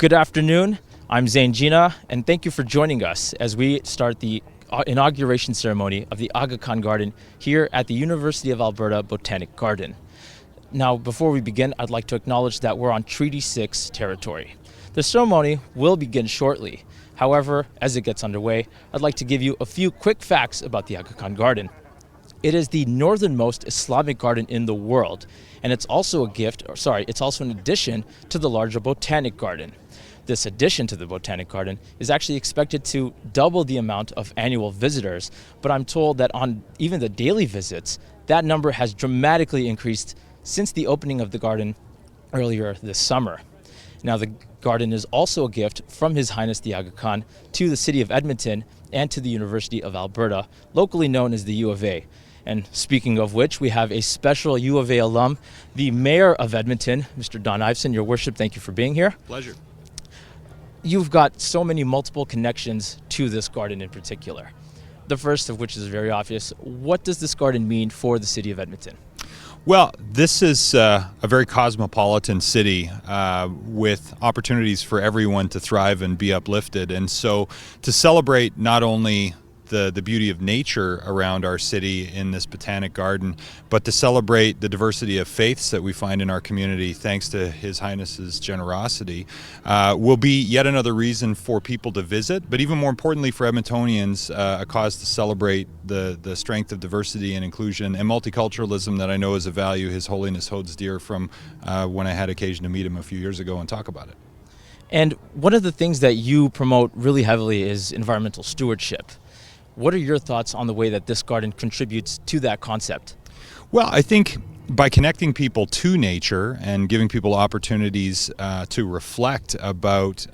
Good afternoon, I'm Zain Jina, and thank you for joining us as we start the inauguration ceremony of the Aga Khan Garden here at the University of Alberta Botanic Garden. Now, before we begin, I'd like to acknowledge that we're on Treaty 6 territory. The ceremony will begin shortly. However, as it gets underway, I'd like to give you a few quick facts about the Aga Khan Garden. It is the northernmost Islamic garden in the world, and it's also it's also an addition to the larger Botanic Garden. This addition to the Botanic Garden is actually expected to double the amount of annual visitors, but I'm told that on even the daily visits, that number has dramatically increased since the opening of the garden earlier this summer. Now, the garden is also a gift from His Highness the Aga Khan to the city of Edmonton and to the University of Alberta, locally known as the U of A. And speaking of which, we have a special U of A alum, the Mayor of Edmonton, Mr. Don Iveson. Your Worship, thank you for being here. Pleasure. You've got so many multiple connections to this garden in particular. The first of which is very obvious. What does this garden mean for the city of Edmonton? Well, this is a very cosmopolitan city with opportunities for everyone to thrive and be uplifted. And so to celebrate not only the beauty of nature around our city in this botanic garden, but to celebrate the diversity of faiths that we find in our community thanks to His Highness's generosity, will be yet another reason for people to visit, but even more importantly for Edmontonians, a cause to celebrate the strength of diversity and inclusion and multiculturalism that I know is a value His Holiness holds dear from when I had occasion to meet him a few years ago and talk about it. And one of the things that you promote really heavily is environmental stewardship. What are your thoughts on the way that this garden contributes to that concept? Well, I think by connecting people to nature and giving people opportunities to reflect about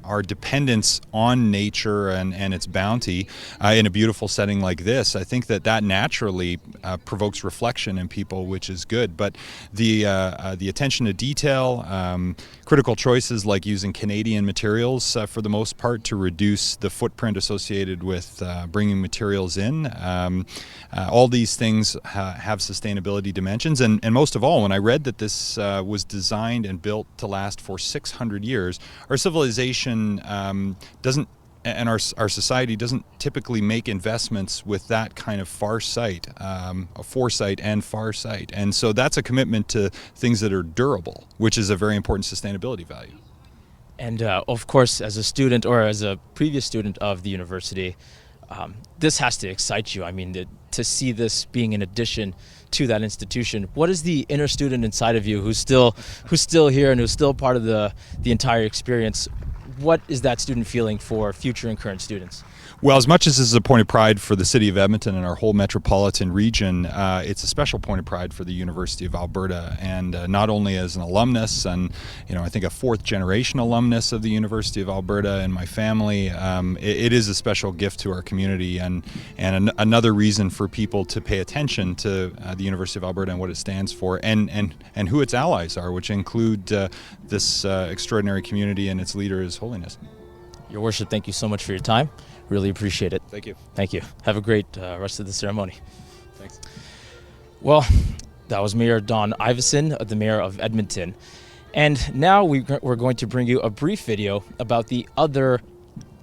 our dependence on nature and its bounty in a beautiful setting like this, I think that naturally provokes reflection in people, which is good. But the attention to detail, critical choices like using Canadian materials for the most part to reduce the footprint associated with bringing materials in. All these things have sustainability dimensions. And most of all, when I read that this was designed and built to last for 600 years, our civilization doesn't, and our society doesn't typically make investments with that kind of foresight and farsight. And so that's a commitment to things that are durable, which is a very important sustainability value. And of course, as a student or as a previous student of the university, this has to excite you. I mean, to see this being an addition to that institution. What is the inner student inside of you who's still here and who's still part of the entire experience? What is that student feeling for future and current students? Well, as much as this is a point of pride for the city of Edmonton and our whole metropolitan region, it's a special point of pride for the University of Alberta, and not only as an alumnus and, I think a fourth generation alumnus of the University of Alberta and my family, it is a special gift to our community and another reason for people to pay attention to the University of Alberta and what it stands for and who its allies are, which include this extraordinary community and its leader, His Holiness. Your Worship, thank you so much for your time. Really appreciate it. Thank you. Thank you. Have a great rest of the ceremony. Thanks. Well, that was Mayor Don Iveson, the Mayor of Edmonton. And now we're going to bring you a brief video about the other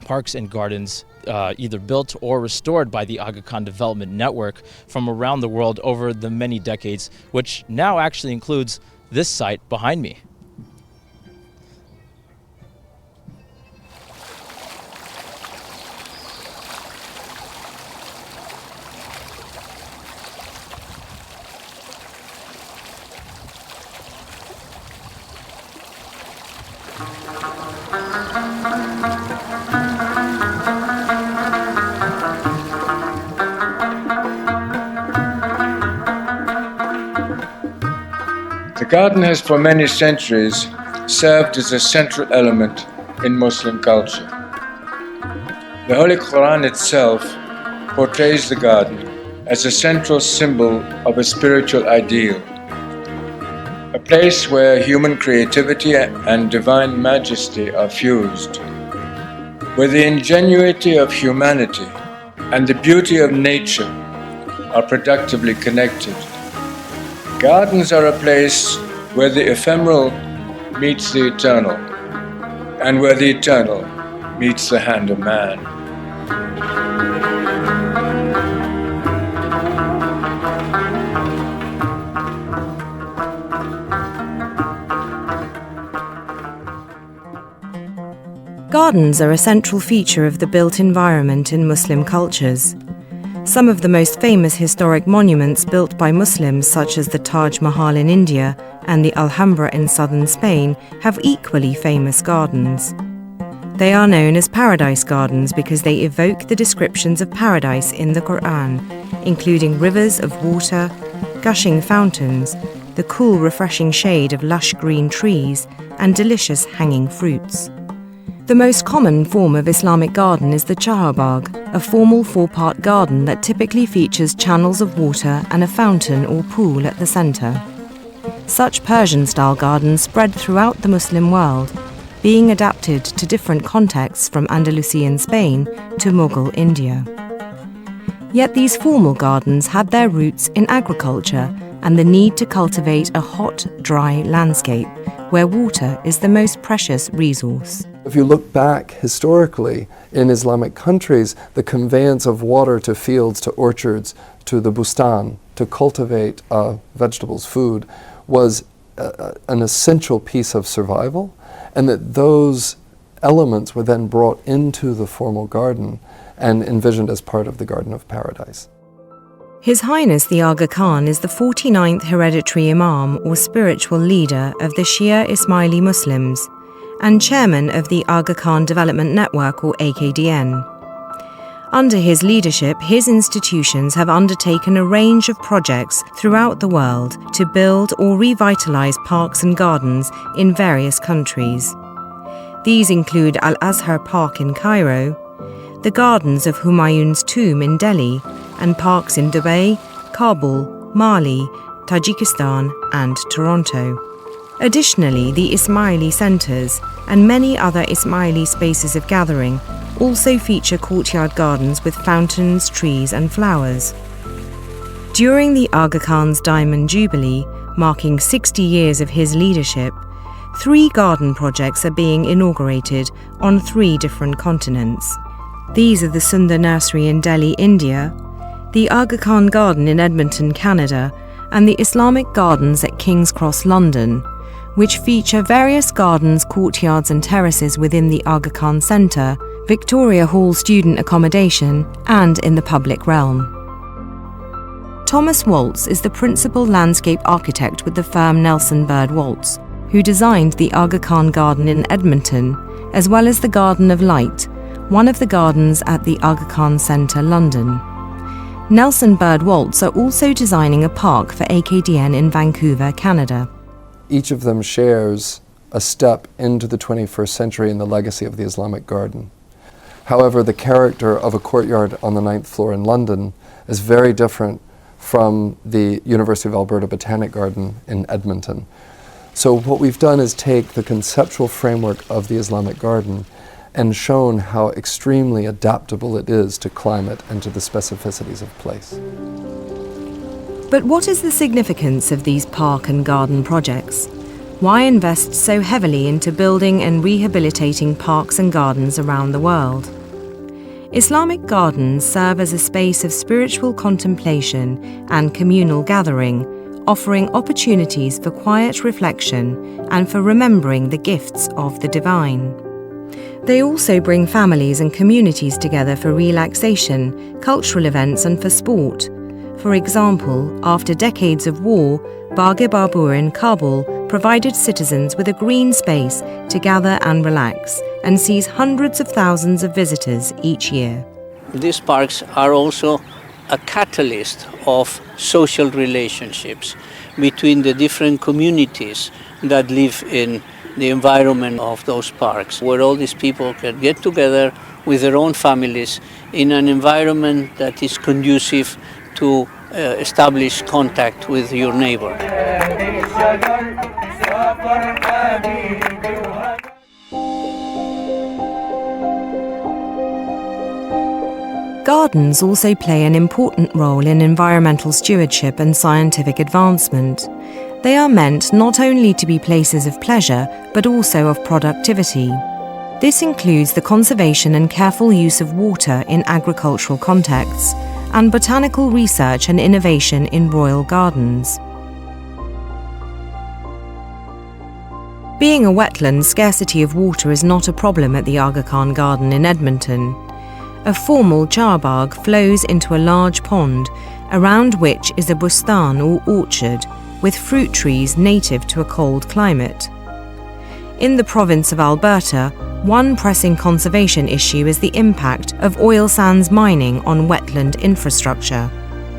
parks and gardens either built or restored by the Aga Khan Development Network from around the world over the many decades, which now actually includes this site behind me. The garden has for many centuries served as a central element in Muslim culture. The Holy Quran itself portrays the garden as a central symbol of a spiritual ideal, a place where human creativity and divine majesty are fused, where the ingenuity of humanity and the beauty of nature are productively connected. Gardens are a place where the ephemeral meets the eternal, and where the eternal meets the hand of man. Gardens are a central feature of the built environment in Muslim cultures. Some of the most famous historic monuments built by Muslims, such as the Taj Mahal in India and the Alhambra in southern Spain, have equally famous gardens. They are known as paradise gardens because they evoke the descriptions of paradise in the Quran, including rivers of water, gushing fountains, the cool, refreshing shade of lush green trees, and delicious hanging fruits. The most common form of Islamic garden is the chaharbagh, a formal four-part garden that typically features channels of water and a fountain or pool at the centre. Such Persian-style gardens spread throughout the Muslim world, being adapted to different contexts from Andalusian Spain to Mughal India. Yet these formal gardens had their roots in agriculture and the need to cultivate a hot, dry landscape where water is the most precious resource. If you look back historically in Islamic countries, the conveyance of water to fields, to orchards, to the bustan, to cultivate vegetables, food, was an essential piece of survival, and that those elements were then brought into the formal garden and envisioned as part of the Garden of Paradise. His Highness the Aga Khan is the 49th hereditary Imam or spiritual leader of the Shia Ismaili Muslims and chairman of the Aga Khan Development Network or AKDN. Under his leadership, his institutions have undertaken a range of projects throughout the world to build or revitalize parks and gardens in various countries. These include Al-Azhar Park in Cairo, the gardens of Humayun's tomb in Delhi, and parks in Dubai, Kabul, Mali, Tajikistan, and Toronto. Additionally, the Ismaili centres and many other Ismaili spaces of gathering also feature courtyard gardens with fountains, trees, and flowers. During the Aga Khan's Diamond Jubilee, marking 60 years of his leadership, 3 garden projects are being inaugurated on 3 different continents. These are the Sundar Nursery in Delhi, India, the Aga Khan Garden in Edmonton, Canada, and the Islamic Gardens at King's Cross, London, which feature various gardens, courtyards and terraces within the Aga Khan Centre, Victoria Hall student accommodation, and in the public realm. Thomas Waltz is the principal landscape architect with the firm Nelson Bird Waltz, who designed the Aga Khan Garden in Edmonton, as well as the Garden of Light, one of the gardens at the Aga Khan Centre, London. Nelson Bird Waltz are also designing a park for AKDN in Vancouver, Canada. Each of them shares a step into the 21st century in the legacy of the Islamic garden. However, the character of a courtyard on the 9th floor in London is very different from the University of Alberta Botanic Garden in Edmonton. So what we've done is take the conceptual framework of the Islamic garden and shown how extremely adaptable it is to climate and to the specificities of place. But what is the significance of these park and garden projects? Why invest so heavily into building and rehabilitating parks and gardens around the world? Islamic gardens serve as a space of spiritual contemplation and communal gathering, offering opportunities for quiet reflection and for remembering the gifts of the divine. They also bring families and communities together for relaxation, cultural events and for sport. For example, after decades of war, Bagh Babur in Kabul provided citizens with a green space to gather and relax and sees hundreds of thousands of visitors each year. These parks are also a catalyst of social relationships between the different communities that live in the environment of those parks, where all these people can get together with their own families in an environment that is conducive to establish contact with your neighbor. Gardens also play an important role in environmental stewardship and scientific advancement. They are meant not only to be places of pleasure, but also of productivity. This includes the conservation and careful use of water in agricultural contexts, and botanical research and innovation in royal gardens. Being a wetland, scarcity of water is not a problem at the Aga Khan Garden in Edmonton. A formal charbagh flows into a large pond, around which is a bustan or orchard, with fruit trees native to a cold climate. In the province of Alberta, one pressing conservation issue is the impact of oil sands mining on wetland infrastructure.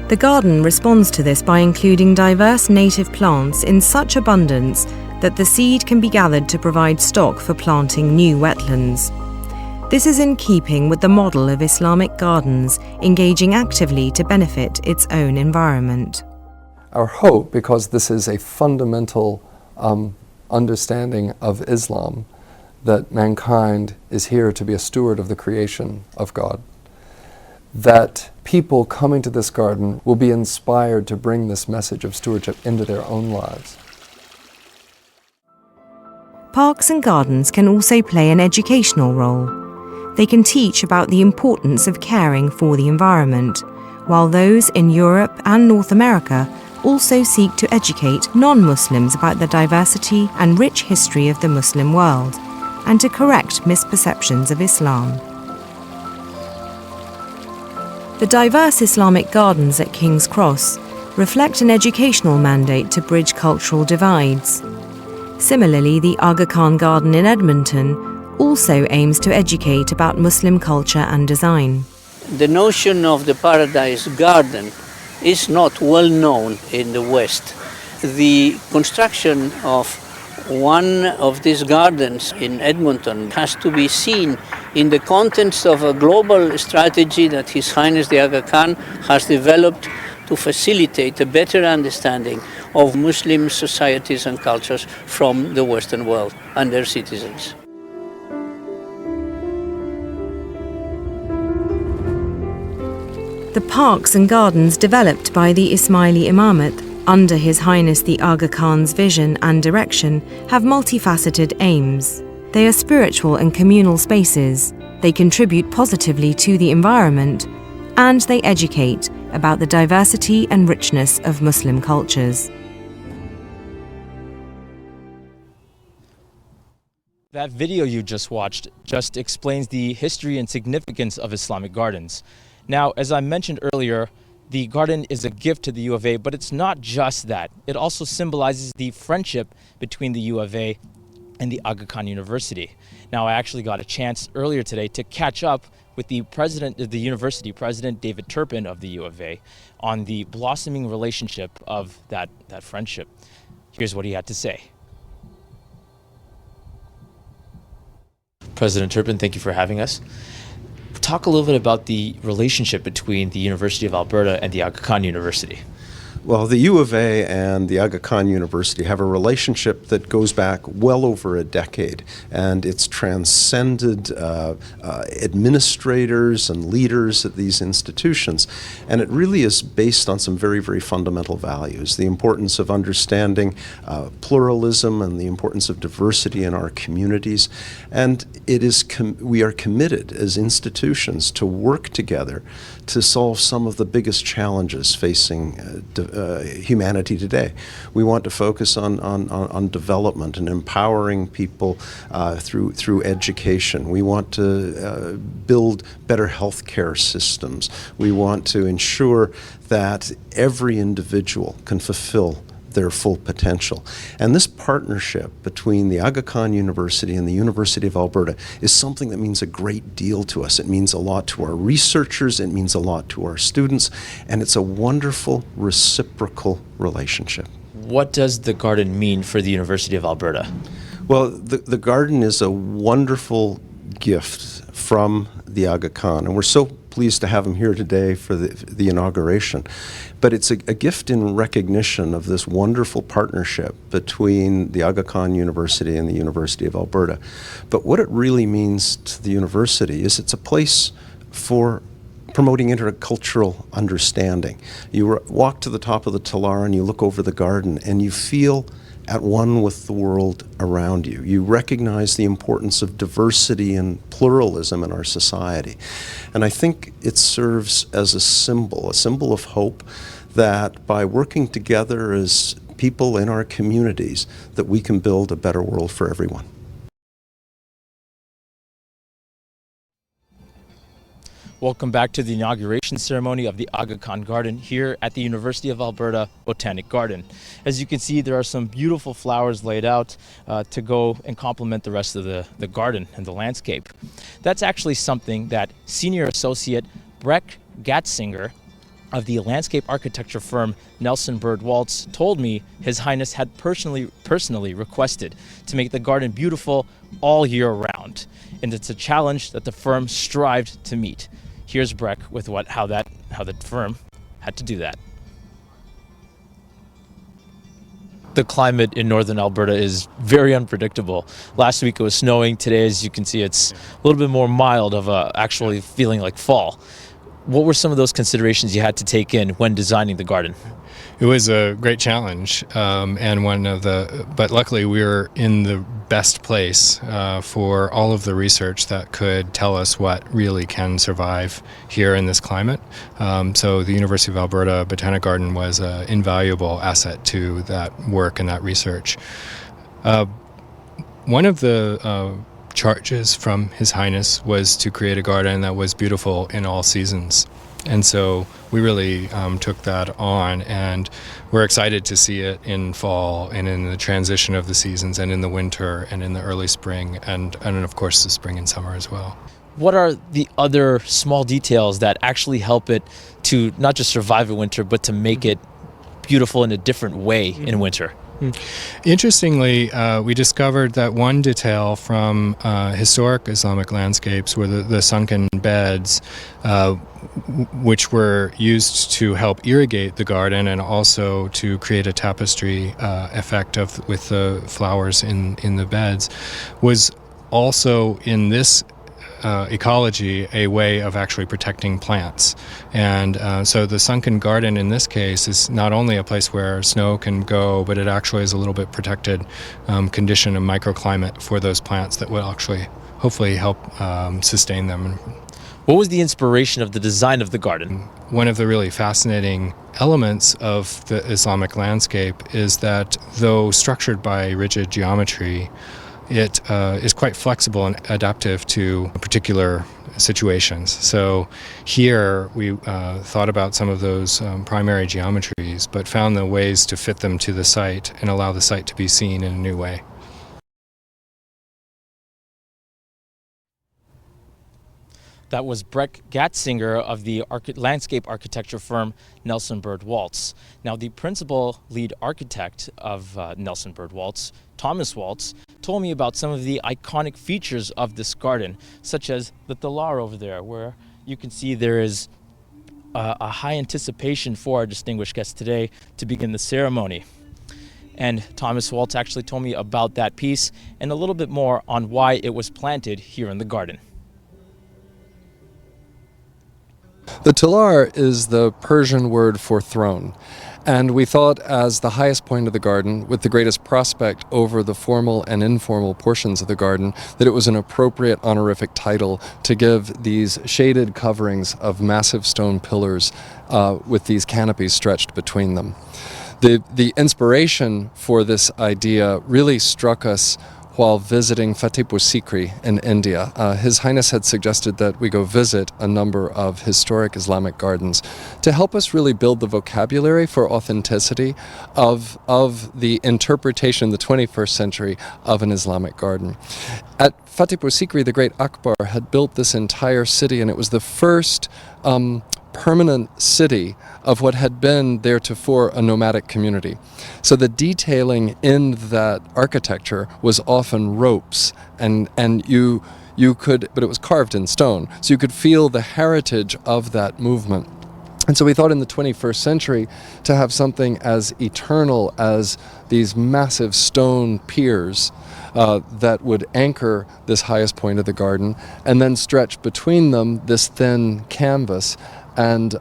The garden responds to this by including diverse native plants in such abundance that the seed can be gathered to provide stock for planting new wetlands. This is in keeping with the model of Islamic gardens engaging actively to benefit its own environment. Our hope, because this is a fundamental understanding of Islam, that mankind is here to be a steward of the creation of God, that people coming to this garden will be inspired to bring this message of stewardship into their own lives. Parks and gardens can also play an educational role. They can teach about the importance of caring for the environment, while those in Europe and North America also seek to educate non-Muslims about the diversity and rich history of the Muslim world, and to correct misperceptions of Islam. The diverse Islamic gardens at King's Cross reflect an educational mandate to bridge cultural divides. Similarly, the Aga Khan Garden in Edmonton also aims to educate about Muslim culture and design. The notion of the Paradise Garden is not well known in the West. The construction of one of these gardens in Edmonton has to be seen in the context of a global strategy that His Highness the Aga Khan has developed to facilitate a better understanding of Muslim societies and cultures from the Western world and their citizens. The parks and gardens developed by the Ismaili Imamate under His Highness the Aga Khan's vision and direction have multifaceted aims. They are spiritual and communal spaces, they contribute positively to the environment, and they educate about the diversity and richness of Muslim cultures. That video you just watched just explains the history and significance of Islamic gardens. Now, as I mentioned earlier, the garden is a gift to the U of A, but it's not just that. It also symbolizes the friendship between the U of A and the Aga Khan University. Now, I actually got a chance earlier today to catch up with the president of the university, President David Turpin of the U of A, on the blossoming relationship of that friendship. Here's what he had to say. President Turpin, thank you for having us. Talk a little bit about the relationship between the University of Alberta and the Aga Khan University. Well, the U of A and the Aga Khan University have a relationship that goes back well over a decade, and it's transcended administrators and leaders at these institutions. And it really is based on some very, very fundamental values: the importance of understanding pluralism and the importance of diversity in our communities. And it is we are committed as institutions to work together to solve some of the biggest challenges facing humanity today. We want to focus on development and empowering people through education. We want to build better healthcare systems. We want to ensure that every individual can fulfill their full potential. And this partnership between the Aga Khan University and the University of Alberta is something that means a great deal to us. It means a lot to our researchers, it means a lot to our students, and it's a wonderful reciprocal relationship. What does the garden mean for the University of Alberta? Well, the garden is a wonderful gift from the Aga Khan, and we're so pleased to have him here today for the inauguration. But it's a gift in recognition of this wonderful partnership between the Aga Khan University and the University of Alberta. But what it really means to the university is it's a place for promoting intercultural understanding. You walk to the top of the Talar and you look over the garden and you feel at one with the world around you. You recognize the importance of diversity and pluralism in our society. And I think it serves as a symbol of hope, that by working together as people in our communities, that we can build a better world for everyone. Welcome back to the inauguration ceremony of the Aga Khan Garden here at the University of Alberta Botanic Garden. As you can see, there are some beautiful flowers laid out to go and complement the rest of the garden and the landscape. That's actually something that Senior Associate Breck Gatzinger of the landscape architecture firm Nelson Bird Waltz told me His Highness had personally requested to make the garden beautiful all year round. And it's a challenge that the firm strived to meet. Here's Breck with how the firm had to do that. The climate in northern Alberta is very unpredictable. Last week it was snowing. Today, as you can see, it's a little bit more mild of actually feeling like fall. What were some of those considerations you had to take in when designing the garden? It was a great challenge, but luckily we were in the best place for all of the research that could tell us what really can survive here in this climate. So the University of Alberta Botanic Garden was an invaluable asset to that work and that research. One of the charges from His Highness was to create a garden that was beautiful in all seasons. And so we really took that on, and we're excited to see it in fall and in the transition of the seasons and in the winter and in the early spring and of course the spring and summer as well. What are the other small details that actually help it to not just survive in winter, but to make it beautiful in a different way in winter? Interestingly, we discovered that one detail from historic Islamic landscapes were the sunken beds, which were used to help irrigate the garden and also to create a tapestry effect with the flowers in the beds, was also in this ecology a way of actually protecting plants. And so the sunken garden in this case is not only a place where snow can go, but it actually is a little bit protected condition and microclimate for those plants that will actually hopefully help sustain them. What was the inspiration of the design of the garden? One of the really fascinating elements of the Islamic landscape is that though structured by rigid geometry, it is quite flexible and adaptive to particular situations. So here we thought about some of those primary geometries, but found the ways to fit them to the site and allow the site to be seen in a new way. That was Breck Gatzinger of the landscape architecture firm Nelson Bird Waltz. Now, the principal lead architect of Nelson Bird Waltz, Thomas Waltz, told me about some of the iconic features of this garden, such as the talar over there, where you can see there is a high anticipation for our distinguished guests today to begin the ceremony. And Thomas Waltz actually told me about that piece and a little bit more on why it was planted here in the garden. The talar is the Persian word for throne, and we thought as the highest point of the garden, with the greatest prospect over the formal and informal portions of the garden, that it was an appropriate honorific title to give these shaded coverings of massive stone pillars with these canopies stretched between them. The inspiration for this idea really struck us while visiting Fatehpur Sikri in India. His Highness had suggested that we go visit a number of historic Islamic gardens to help us really build the vocabulary for authenticity of the interpretation in the 21st century of an Islamic garden. At Fatehpur Sikri, the great Akbar had built this entire city, and it was the first permanent city of what had been theretofore a nomadic community. So the detailing in that architecture was often ropes, and you could, but it was carved in stone, so you could feel the heritage of that movement. And so we thought in the 21st century to have something as eternal as these massive stone piers that would anchor this highest point of the garden, and then stretch between them this thin canvas and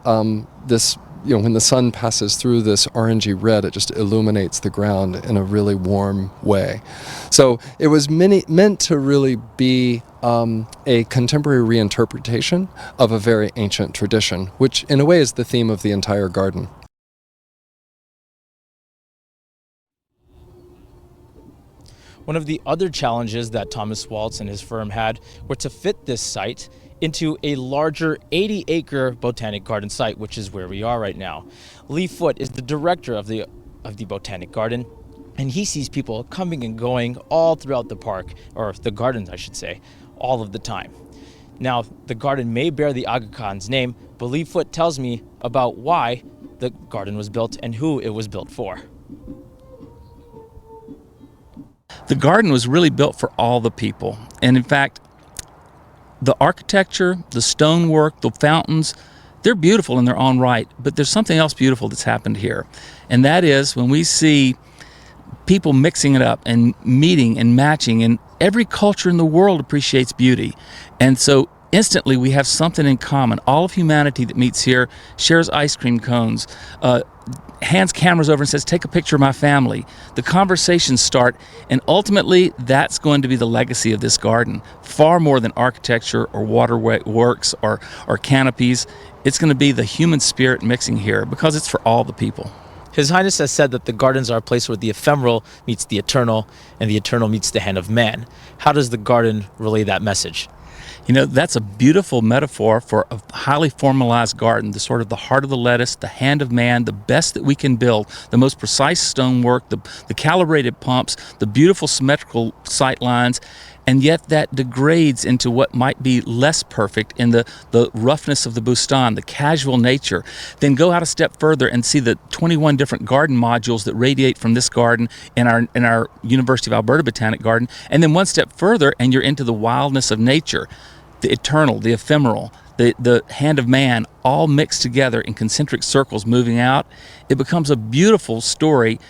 this when the sun passes through this orangey red, it just illuminates the ground in a really warm way. So it was meant to really be a contemporary reinterpretation of a very ancient tradition, which in a way is the theme of the entire garden. One of the other challenges that Thomas Waltz and his firm had were to fit this site into a larger 80-acre botanic garden site, which is where we are right now. Lee Foote is the director of the botanic garden, and he sees people coming and going all throughout the park, or the gardens, I should say, all of the time. Now, the garden may bear the Aga Khan's name, but Lee Foote tells me about why the garden was built and who it was built for. The garden was really built for all the people. And in fact, the architecture, the stonework, the fountains, they're beautiful in their own right, but there's something else beautiful that's happened here. And that is when we see people mixing it up and meeting and matching, and every culture in the world appreciates beauty. And so instantly we have something in common. All of humanity that meets here shares ice cream cones, hands cameras over and says, take a picture of my family. The conversations start, and ultimately that's going to be the legacy of this garden. Far more than architecture or waterway works or canopies. It's going to be the human spirit mixing here because it's for all the people. His Highness has said that the gardens are a place where the ephemeral meets the eternal and the eternal meets the hand of man. How does the garden relay that message? You know, that's a beautiful metaphor for a highly formalized garden, the sort of the heart of the lettuce, the hand of man, the best that we can build, the most precise stonework, the calibrated pumps, the beautiful symmetrical sight lines, and yet that degrades into what might be less perfect in the roughness of the bustan, the casual nature. Then go out a step further and see the 21 different garden modules that radiate from this garden in our University of Alberta Botanic Garden, and then one step further and you're into the wildness of nature, the eternal, the ephemeral, the hand of man, all mixed together in concentric circles moving out. It becomes a beautiful story.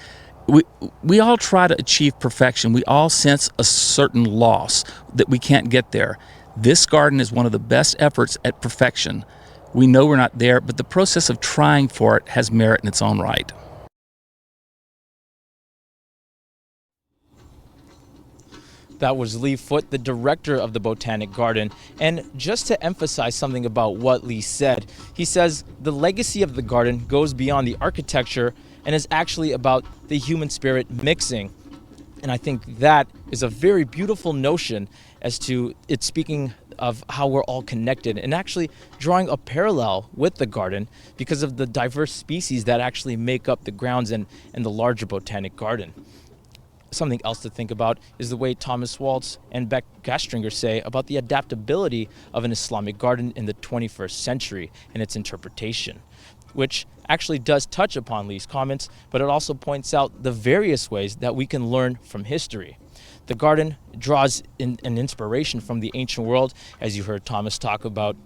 We all try to achieve perfection. We all sense a certain loss that we can't get there. This garden is one of the best efforts at perfection. We know we're not there, but the process of trying for it has merit in its own right. That was Lee Foote, the director of the Botanic Garden. And just to emphasize something about what Lee said, he says the legacy of the garden goes beyond the architecture and is actually about the human spirit mixing. And I think that is a very beautiful notion as to it speaking of how we're all connected and actually drawing a parallel with the garden because of the diverse species that actually make up the grounds and the larger Botanic Garden. Something else to think about is the way Thomas Waltz and Beck Gastringer say about the adaptability of an Islamic garden in the 21st century and its interpretation, which actually does touch upon Lee's comments, but it also points out the various ways that we can learn from history. The garden draws an inspiration from the ancient world, as you heard Thomas talk about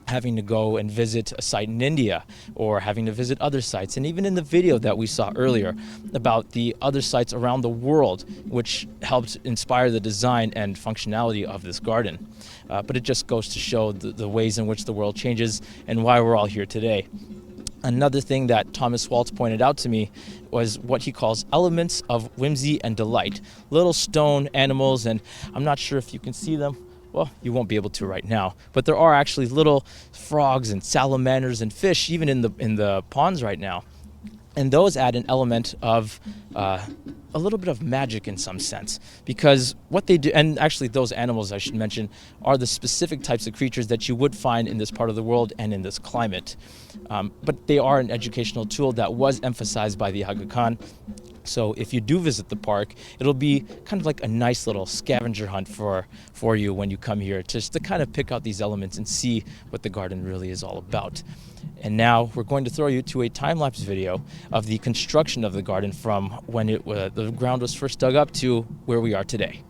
having to go and visit a site in India or having to visit other sites, and even in the video that we saw earlier about the other sites around the world which helped inspire the design and functionality of this garden. But it just goes to show the ways in which the world changes and why we're all here today. Another thing that Thomas Waltz pointed out to me was what he calls elements of whimsy and delight. Little stone animals, and I'm not sure if you can see them. Well, you won't be able to right now, but there are actually little frogs and salamanders and fish even in the ponds right now. And those add an element of a little bit of magic in some sense, because what they do, and actually those animals I should mention, are the specific types of creatures that you would find in this part of the world and in this climate. But they are an educational tool that was emphasized by the Aga Khan. So if you do visit the park, it'll be kind of like a nice little scavenger hunt for you when you come here, just to kind of pick out these elements and see what the garden really is all about. And now we're going to throw you to a time-lapse video of the construction of the garden from when the ground was first dug up to where we are today.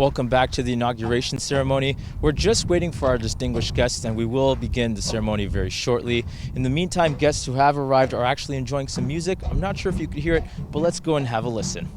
Welcome back to the inauguration ceremony. We're just waiting for our distinguished guests, and we will begin the ceremony very shortly. In the meantime, guests who have arrived are actually enjoying some music. I'm not sure if you could hear it, but let's go and have a listen.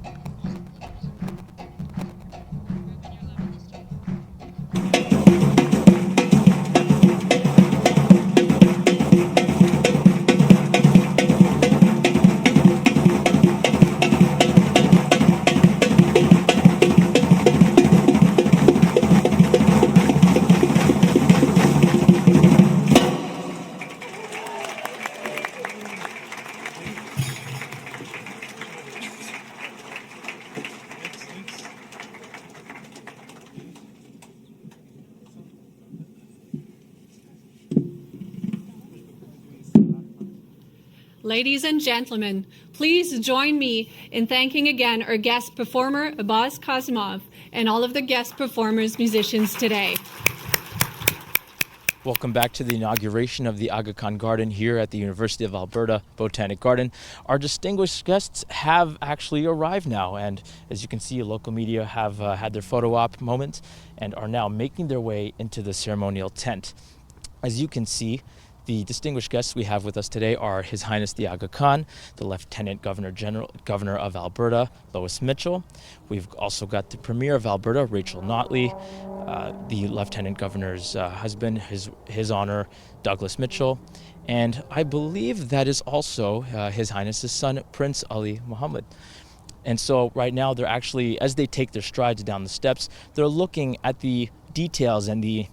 Ladies and gentlemen, please join me in thanking again our guest performer, Abbas Kazimov, and all of the guest performers, musicians today. Welcome back to the inauguration of the Aga Khan Garden here at the University of Alberta Botanic Garden. Our distinguished guests have actually arrived now, and as you can see, local media have had their photo op moment and are now making their way into the ceremonial tent. As you can see, the distinguished guests we have with us today are His Highness the Aga Khan, the Lieutenant Governor of Alberta, Lois Mitchell. We've also got the Premier of Alberta, Rachel Notley, the Lieutenant Governor's husband, His Honor, Douglas Mitchell, and I believe that is also His Highness's son, Prince Ali Mohammed. And so right now they're actually, as they take their strides down the steps, they're looking at the details and the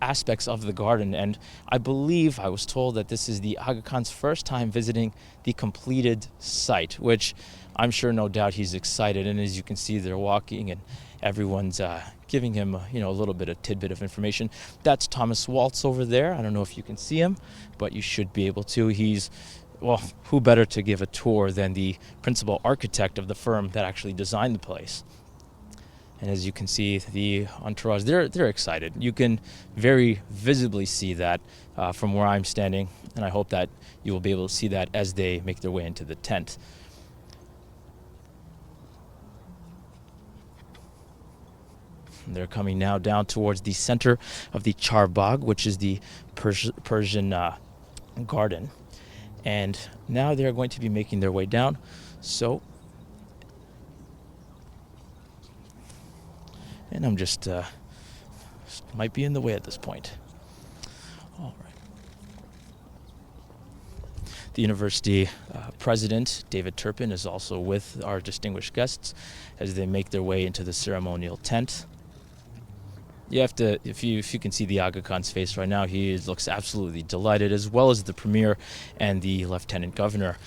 aspects of the garden, and I was told that this is the Aga Khan's first time visiting the completed site, which I'm sure no doubt he's excited. And as you can see, they're walking and everyone's giving him a little bit of tidbit of information. That's Thomas Waltz over there. I don't know if you can see him, but you should be able to. Well, who better to give a tour than the principal architect of the firm that actually designed the place? And as you can see, the entourage, they're excited. You can very visibly see that from where I'm standing, and I hope that you will be able to see that as they make their way into the tent. And they're coming now down towards the center of the Charbagh, which is the Persian garden. And now they're going to be making their way down. So, and I'm just might be in the way at this point. All right. The university president, David Turpin, is also with our distinguished guests as they make their way into the ceremonial tent. You have to, if you can see the Aga Khan's face right now, he looks absolutely delighted, as well as the premier and the lieutenant governor.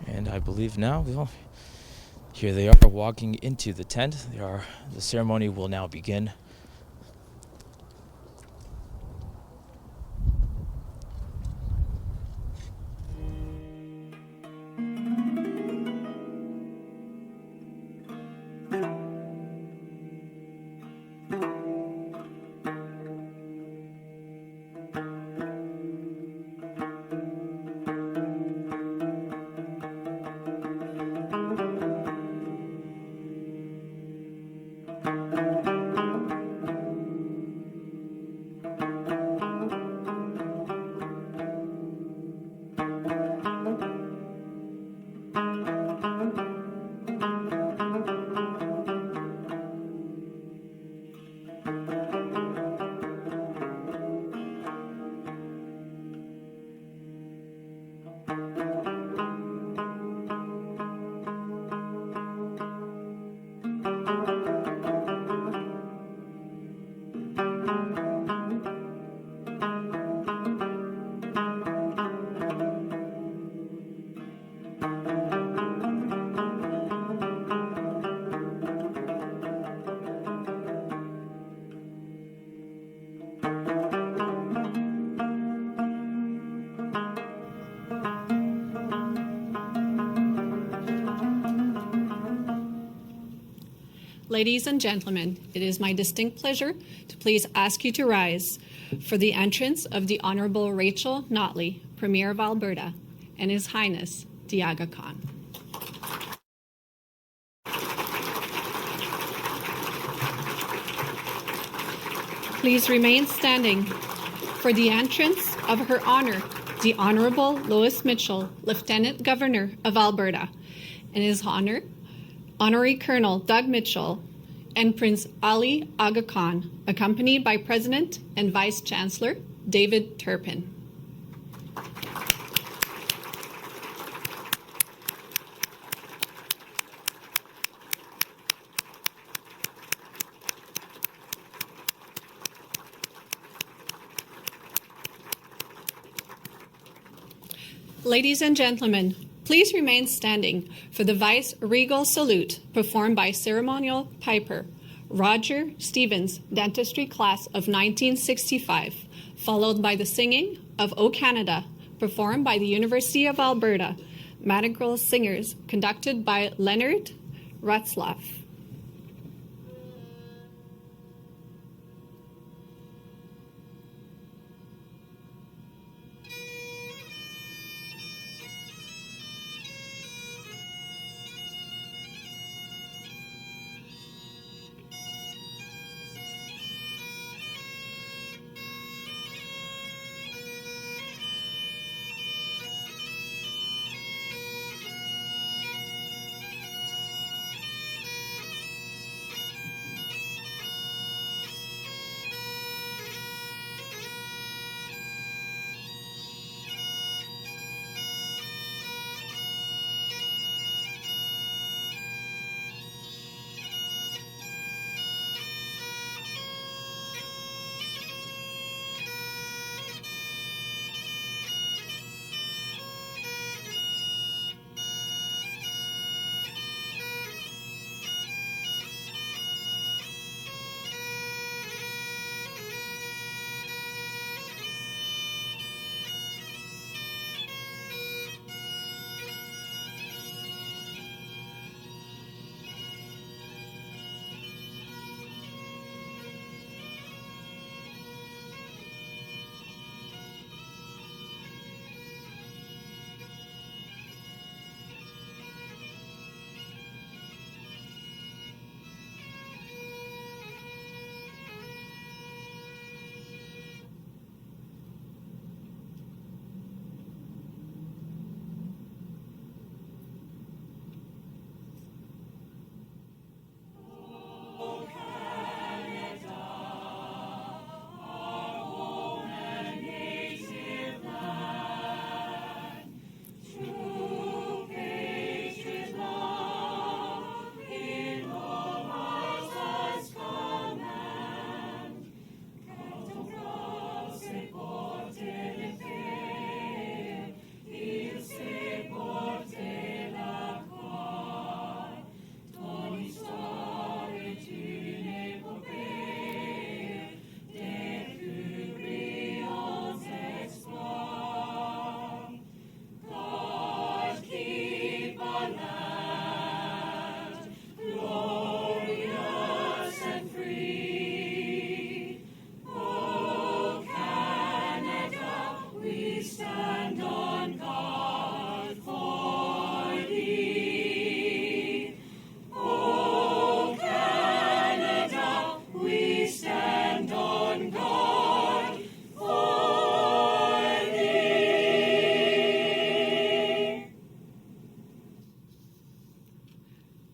And I believe now, here they are walking into the tent. The ceremony will now begin. Ladies and gentlemen, it is my distinct pleasure to please ask you to rise for the entrance of the Honorable Rachel Notley, Premier of Alberta, and His Highness, the Aga Khan. please remain standing for the entrance of Her Honor, the Honorable Lois Mitchell, Lieutenant Governor of Alberta, and His Honor, Honorary Colonel Doug Mitchell, and Prince Ali Aga Khan, accompanied by President and Vice Chancellor David Turpin. Ladies and gentlemen, please remain standing for the Vice-Regal Salute performed by ceremonial piper Roger Stevens, Dentistry Class of 1965, followed by the singing of O Canada, performed by the University of Alberta, Madrigal Singers, conducted by Leonard Ratzlaff.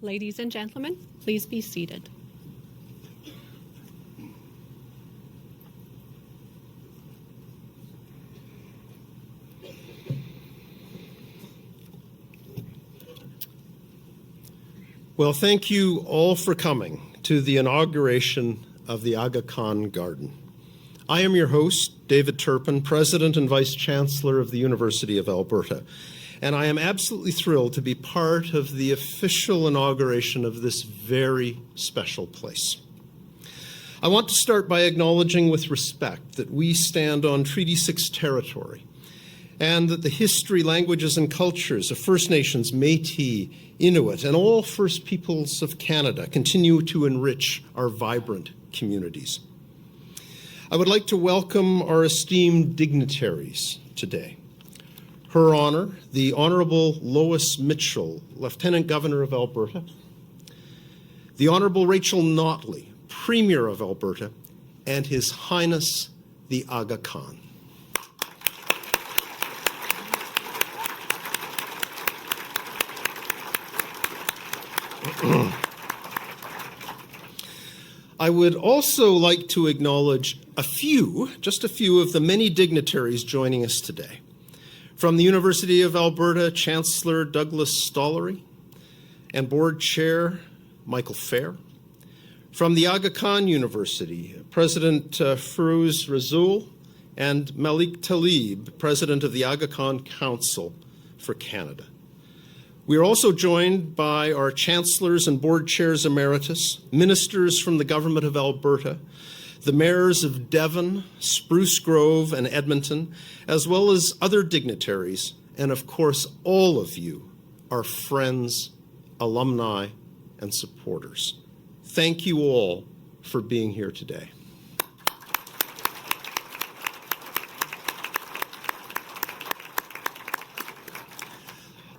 Ladies and gentlemen, please be seated. Well, thank you all for coming to the inauguration of the Aga Khan Garden. I am your host, David Turpin, President and Vice Chancellor of the University of Alberta, and I am absolutely thrilled to be part of the official inauguration of this very special place. I want to start by acknowledging with respect that we stand on Treaty 6 territory and that the history, languages, and cultures of First Nations, Métis, Inuit, and all First Peoples of Canada continue to enrich our vibrant communities. I would like to welcome our esteemed dignitaries today. Her Honor, the Honourable Lois Mitchell, Lieutenant Governor of Alberta, the Honourable Rachel Notley, Premier of Alberta, and His Highness the Aga Khan. I would also like to acknowledge just a few of the many dignitaries joining us today. From the University of Alberta, Chancellor Douglas Stollery and Board Chair Michael Fair. From the Aga Khan University, President Firouz Rasool and Malik Talib, President of the Aga Khan Council for Canada. We are also joined by our chancellors and board chairs emeritus, ministers from the Government of Alberta, the mayors of Devon, Spruce Grove, and Edmonton, as well as other dignitaries, and of course, all of you, our friends, alumni, and supporters. Thank you all for being here today.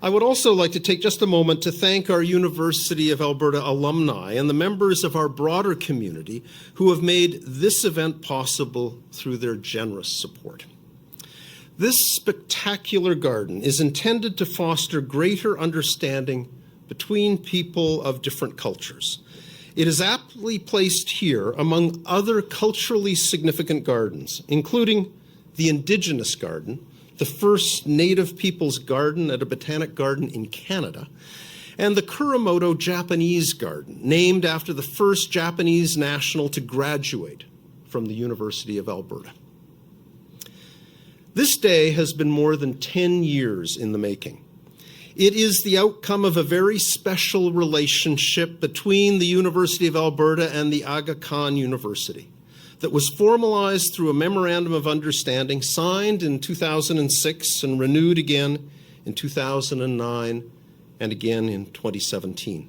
I would also like to take just a moment to thank our University of Alberta alumni and the members of our broader community who have made this event possible through their generous support. This spectacular garden is intended to foster greater understanding between people of different cultures. It is aptly placed here among other culturally significant gardens, including the Indigenous Garden, the first Native Peoples Garden at a botanic garden in Canada, and the Kuramoto Japanese Garden, named after the first Japanese national to graduate from the University of Alberta. This day has been more than 10 years in the making. It is the outcome of a very special relationship between the University of Alberta and the Aga Khan University that was formalized through a memorandum of understanding signed in 2006 and renewed again in 2009 and again in 2017.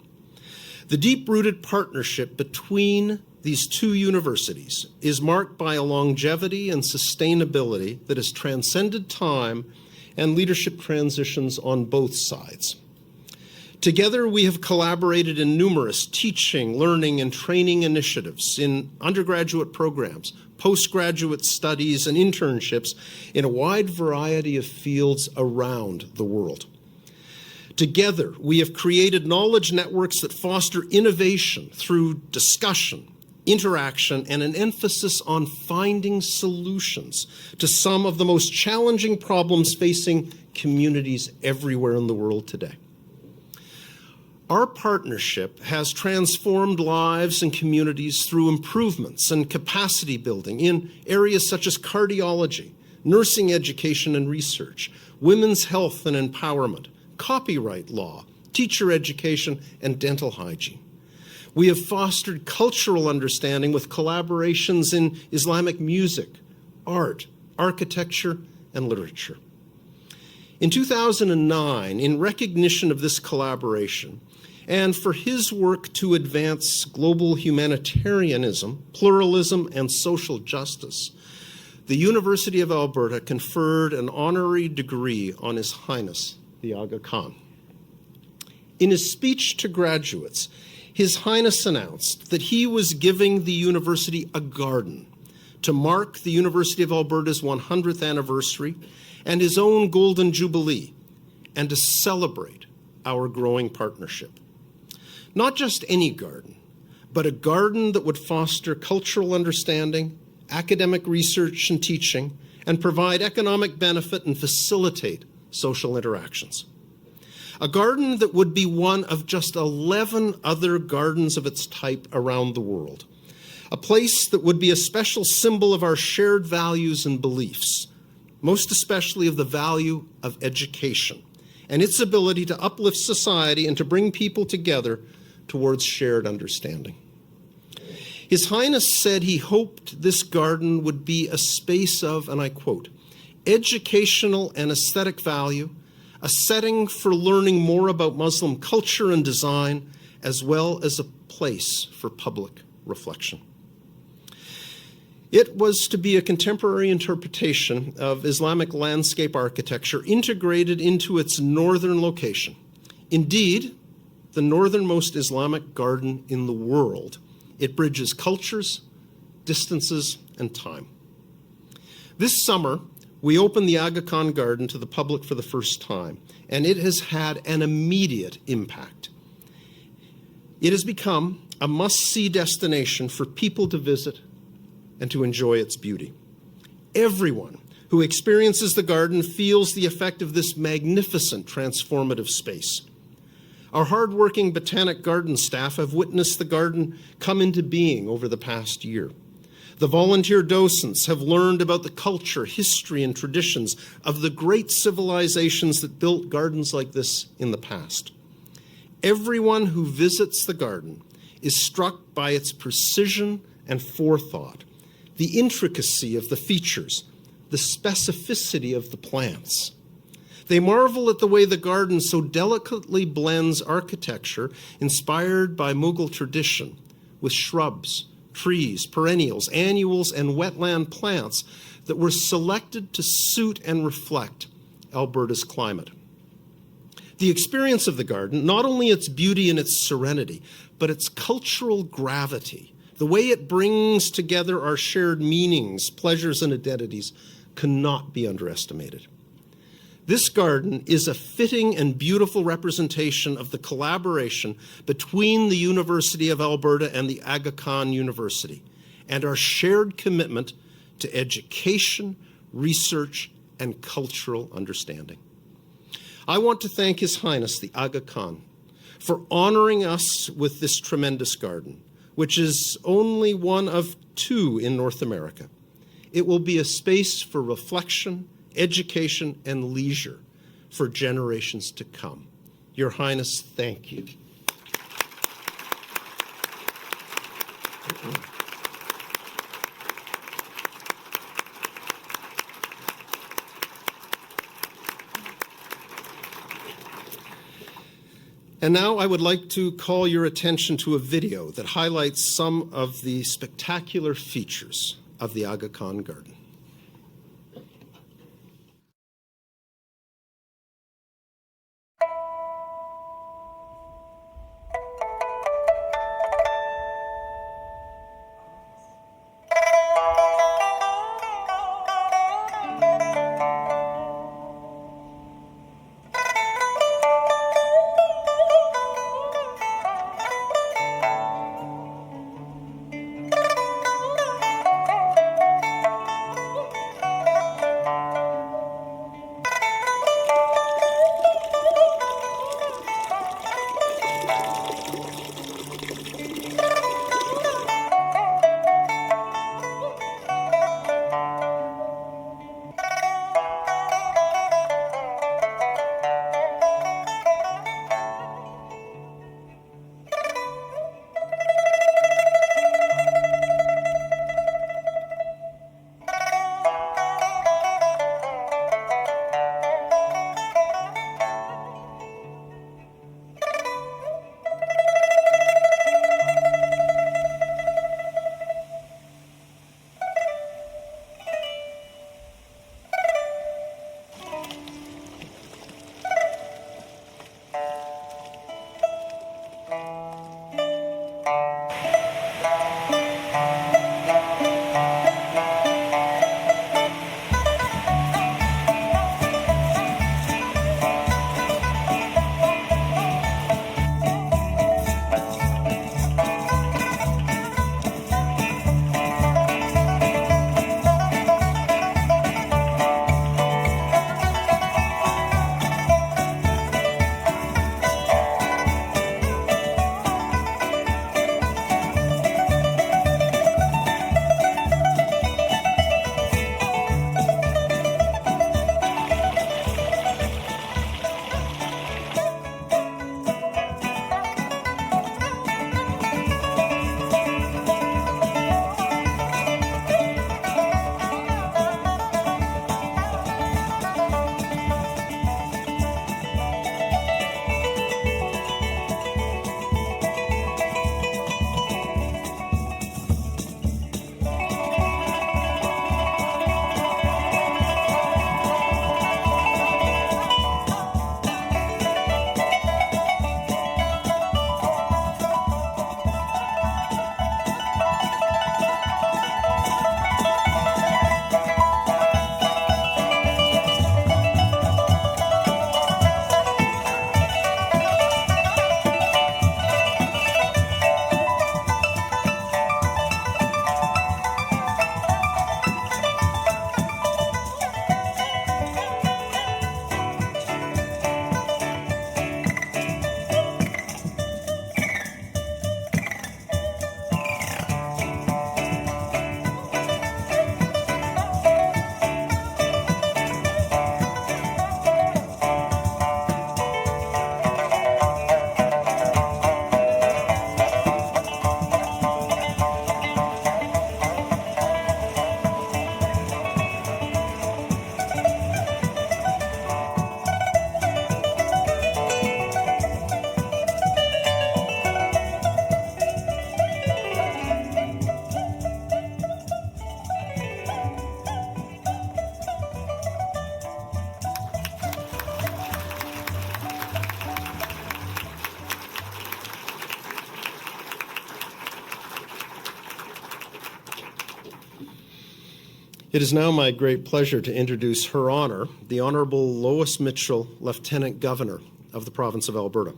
The deep-rooted partnership between these two universities is marked by a longevity and sustainability that has transcended time and leadership transitions on both sides. Together, we have collaborated in numerous teaching, learning, and training initiatives in undergraduate programs, postgraduate studies, and internships in a wide variety of fields around the world. Together, we have created knowledge networks that foster innovation through discussion, interaction, and an emphasis on finding solutions to some of the most challenging problems facing communities everywhere in the world today. Our partnership has transformed lives and communities through improvements and capacity building in areas such as cardiology, nursing education and research, women's health and empowerment, copyright law, teacher education, and dental hygiene. We have fostered cultural understanding with collaborations in Islamic music, art, architecture, and literature. In 2009, in recognition of this collaboration, and for his work to advance global humanitarianism, pluralism, and social justice, the University of Alberta conferred an honorary degree on His Highness, the Aga Khan. In his speech to graduates, His Highness announced that he was giving the university a garden to mark the University of Alberta's 100th anniversary and his own Golden Jubilee, and to celebrate our growing partnership. Not just any garden, but a garden that would foster cultural understanding, academic research and teaching, and provide economic benefit and facilitate social interactions. A garden that would be one of just 11 other gardens of its type around the world. A place that would be a special symbol of our shared values and beliefs, most especially of the value of education and its ability to uplift society and to bring people together towards shared understanding. His Highness said he hoped this garden would be a space of, and I quote, educational and aesthetic value, a setting for learning more about Muslim culture and design, as well as a place for public reflection. It was to be a contemporary interpretation of Islamic landscape architecture integrated into its northern location. Indeed, the northernmost Islamic garden in the world. It bridges cultures distances, and time. This summer, we opened the Aga Khan Garden to the public for the first time, and it has had an immediate impact. It has become a must-see destination for people to visit and to enjoy its beauty. Everyone who experiences the garden feels the effect of this magnificent transformative space. Our hard-working botanic garden staff have witnessed the garden come into being over the past year. The volunteer docents have learned about the culture, history, and traditions of the great civilizations that built gardens like this in the past. Everyone who visits the garden is struck by its precision and forethought, the intricacy of the features, the specificity of the plants. They marvel at the way the garden so delicately blends architecture inspired by Mughal tradition with shrubs, trees, perennials, annuals, and wetland plants that were selected to suit and reflect Alberta's climate. The experience of the garden, not only its beauty and its serenity, but its cultural gravity, the way it brings together our shared meanings, pleasures, and identities, cannot be underestimated. This garden is a fitting and beautiful representation of the collaboration between the University of Alberta and the Aga Khan University, and our shared commitment to education, research, and cultural understanding. I want to thank His Highness the Aga Khan for honoring us with this tremendous garden, which is only one of 2 in North America. It will be a space for reflection, education, and leisure for generations to come. Your Highness, thank you. And now I would like to call your attention to a video that highlights some of the spectacular features of the Aga Khan Garden. It is now my great pleasure to introduce Her Honor, the Honourable Lois Mitchell, Lieutenant Governor of the Province of Alberta.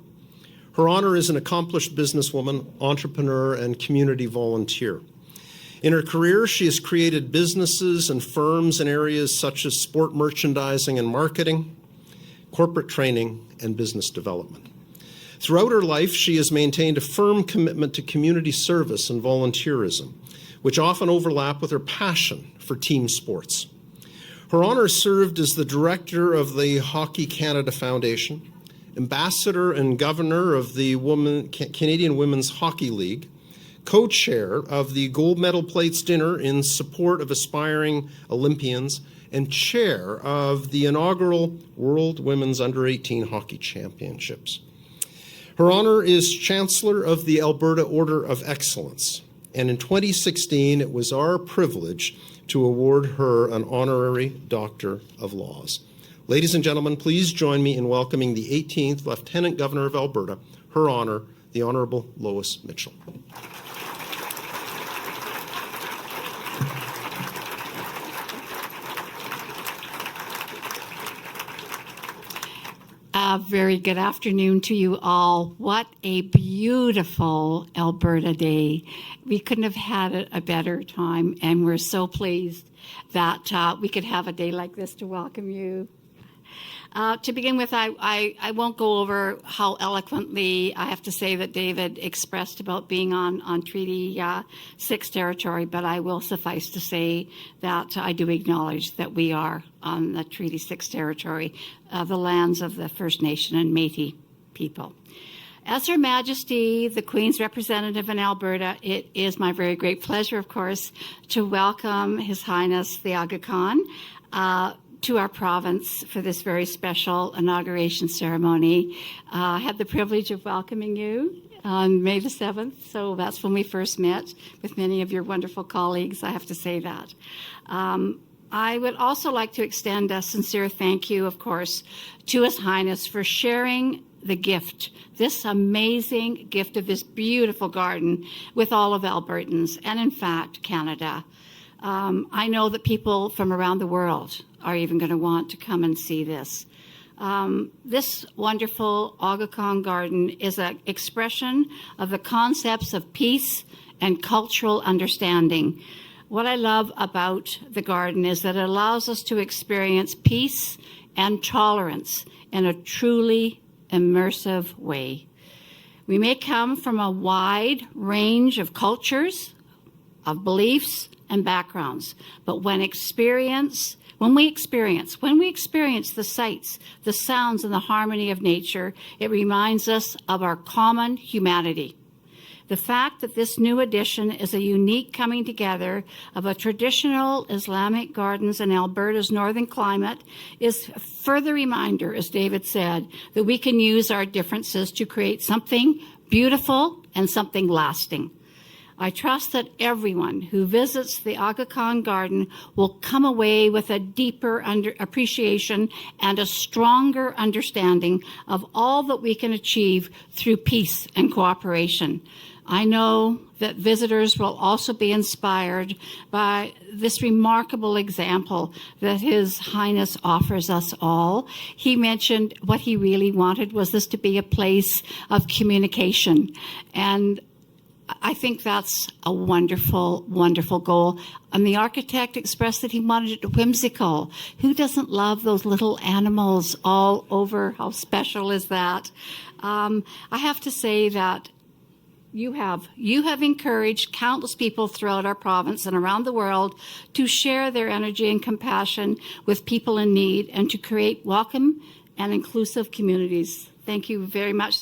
Her Honor is an accomplished businesswoman, entrepreneur, and community volunteer. In her career, she has created businesses and firms in areas such as sport merchandising and marketing, corporate training, and business development. Throughout her life, she has maintained a firm commitment to community service and volunteerism, which often overlap with her passion for team sports. Her Honor served as the director of the Hockey Canada Foundation, ambassador and governor of the Canadian Women's Hockey League, co-chair of the Gold Medal Plates Dinner in support of aspiring Olympians, and chair of the inaugural World Women's Under-18 Hockey Championships. Her Honor is Chancellor of the Alberta Order of Excellence, and in 2016 it was our privilege to award her an honorary Doctor of Laws. Ladies and gentlemen, please join me in welcoming the 18th Lieutenant Governor of Alberta, Her Honor, the Honourable Lois Mitchell. Very good afternoon to you all. What a beautiful Alberta day. We couldn't have had a better time, and we're so pleased that we could have a day like this to welcome you. To begin with, I won't go over how eloquently I have to say that David expressed about being on Treaty 6 territory, but I will suffice to say that I do acknowledge that we are on the Treaty 6 territory, the lands of the First Nation and Métis people. As Her Majesty, the Queen's representative in Alberta, it is my very great pleasure, of course, to welcome His Highness the Aga Khan to our province for this very special inauguration ceremony. I had the privilege of welcoming you on May the 7th, so that's when we first met with many of your wonderful colleagues, I have to say that. I would also like to extend a sincere thank you, of course, to His Highness for sharing the gift, this amazing gift of this beautiful garden with all of Albertans and, in fact, Canada. I know that people from around the world are even going to want to come and see this. This wonderful Aga Khan Garden is an expression of the concepts of peace and cultural understanding. What I love about the garden is that it allows us to experience peace and tolerance in a truly immersive way. We may come from a wide range of cultures, of beliefs, and backgrounds, but when we experience the sights, the sounds, and the harmony of nature, it reminds us of our common humanity. The fact that this new addition is a unique coming together of a traditional Islamic gardens in Alberta's northern climate is a further reminder, as David said, that we can use our differences to create something beautiful and something lasting. I trust that everyone who visits the Aga Khan Garden will come away with a deeper appreciation and a stronger understanding of all that we can achieve through peace and cooperation. I know that visitors will also be inspired by this remarkable example that His Highness offers us all. He mentioned what he really wanted was this to be a place of communication, and I think that's a wonderful, wonderful goal. And the architect expressed that he wanted it whimsical. Who doesn't love those little animals all over? How special is that? I have to say that you have encouraged countless people throughout our province and around the world to share their energy and compassion with people in need and to create welcome and inclusive communities. Thank you very much.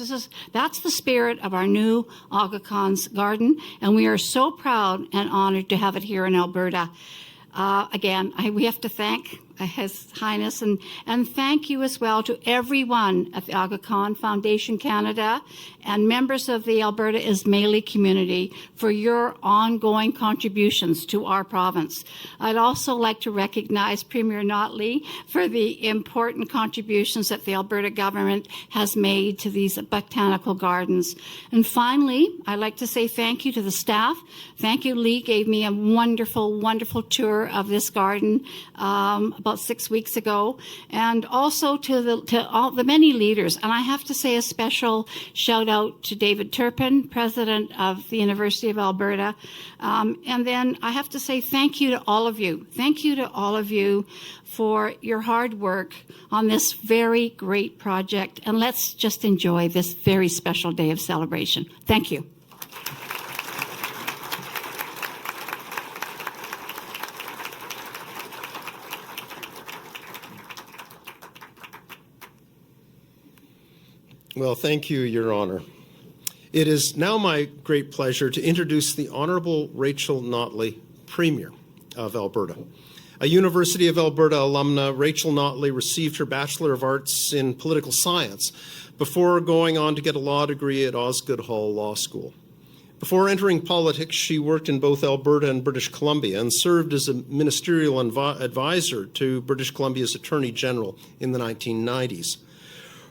That's the spirit of our new Aga Khan's Garden, and we are so proud and honored to have it here in Alberta. Again, we have to thank His Highness, and thank you as well to everyone at the Aga Khan Foundation Canada and members of the Alberta Ismaili community for your ongoing contributions to our province. I'd also like to recognize Premier Notley for the important contributions that the Alberta government has made to these botanical gardens. And finally, I'd like to say thank you to the staff. Thank you, Lee gave me a wonderful, wonderful tour of this garden about 6 weeks ago, and also to all the many leaders. And I have to say a special shout out to David Turpin, President of the University of Alberta. And then I have to say thank you to all of you. Thank you to all of you for your hard work on this very great project. And let's just enjoy this very special day of celebration. Thank you. Well, thank you, Your Honor. It is now my great pleasure to introduce the Honourable Rachel Notley, Premier of Alberta. A University of Alberta alumna, Rachel Notley received her Bachelor of Arts in Political Science before going on to get a law degree at Osgoode Hall Law School. Before entering politics, she worked in both Alberta and British Columbia and served as a ministerial advisor to British Columbia's Attorney General in the 1990s.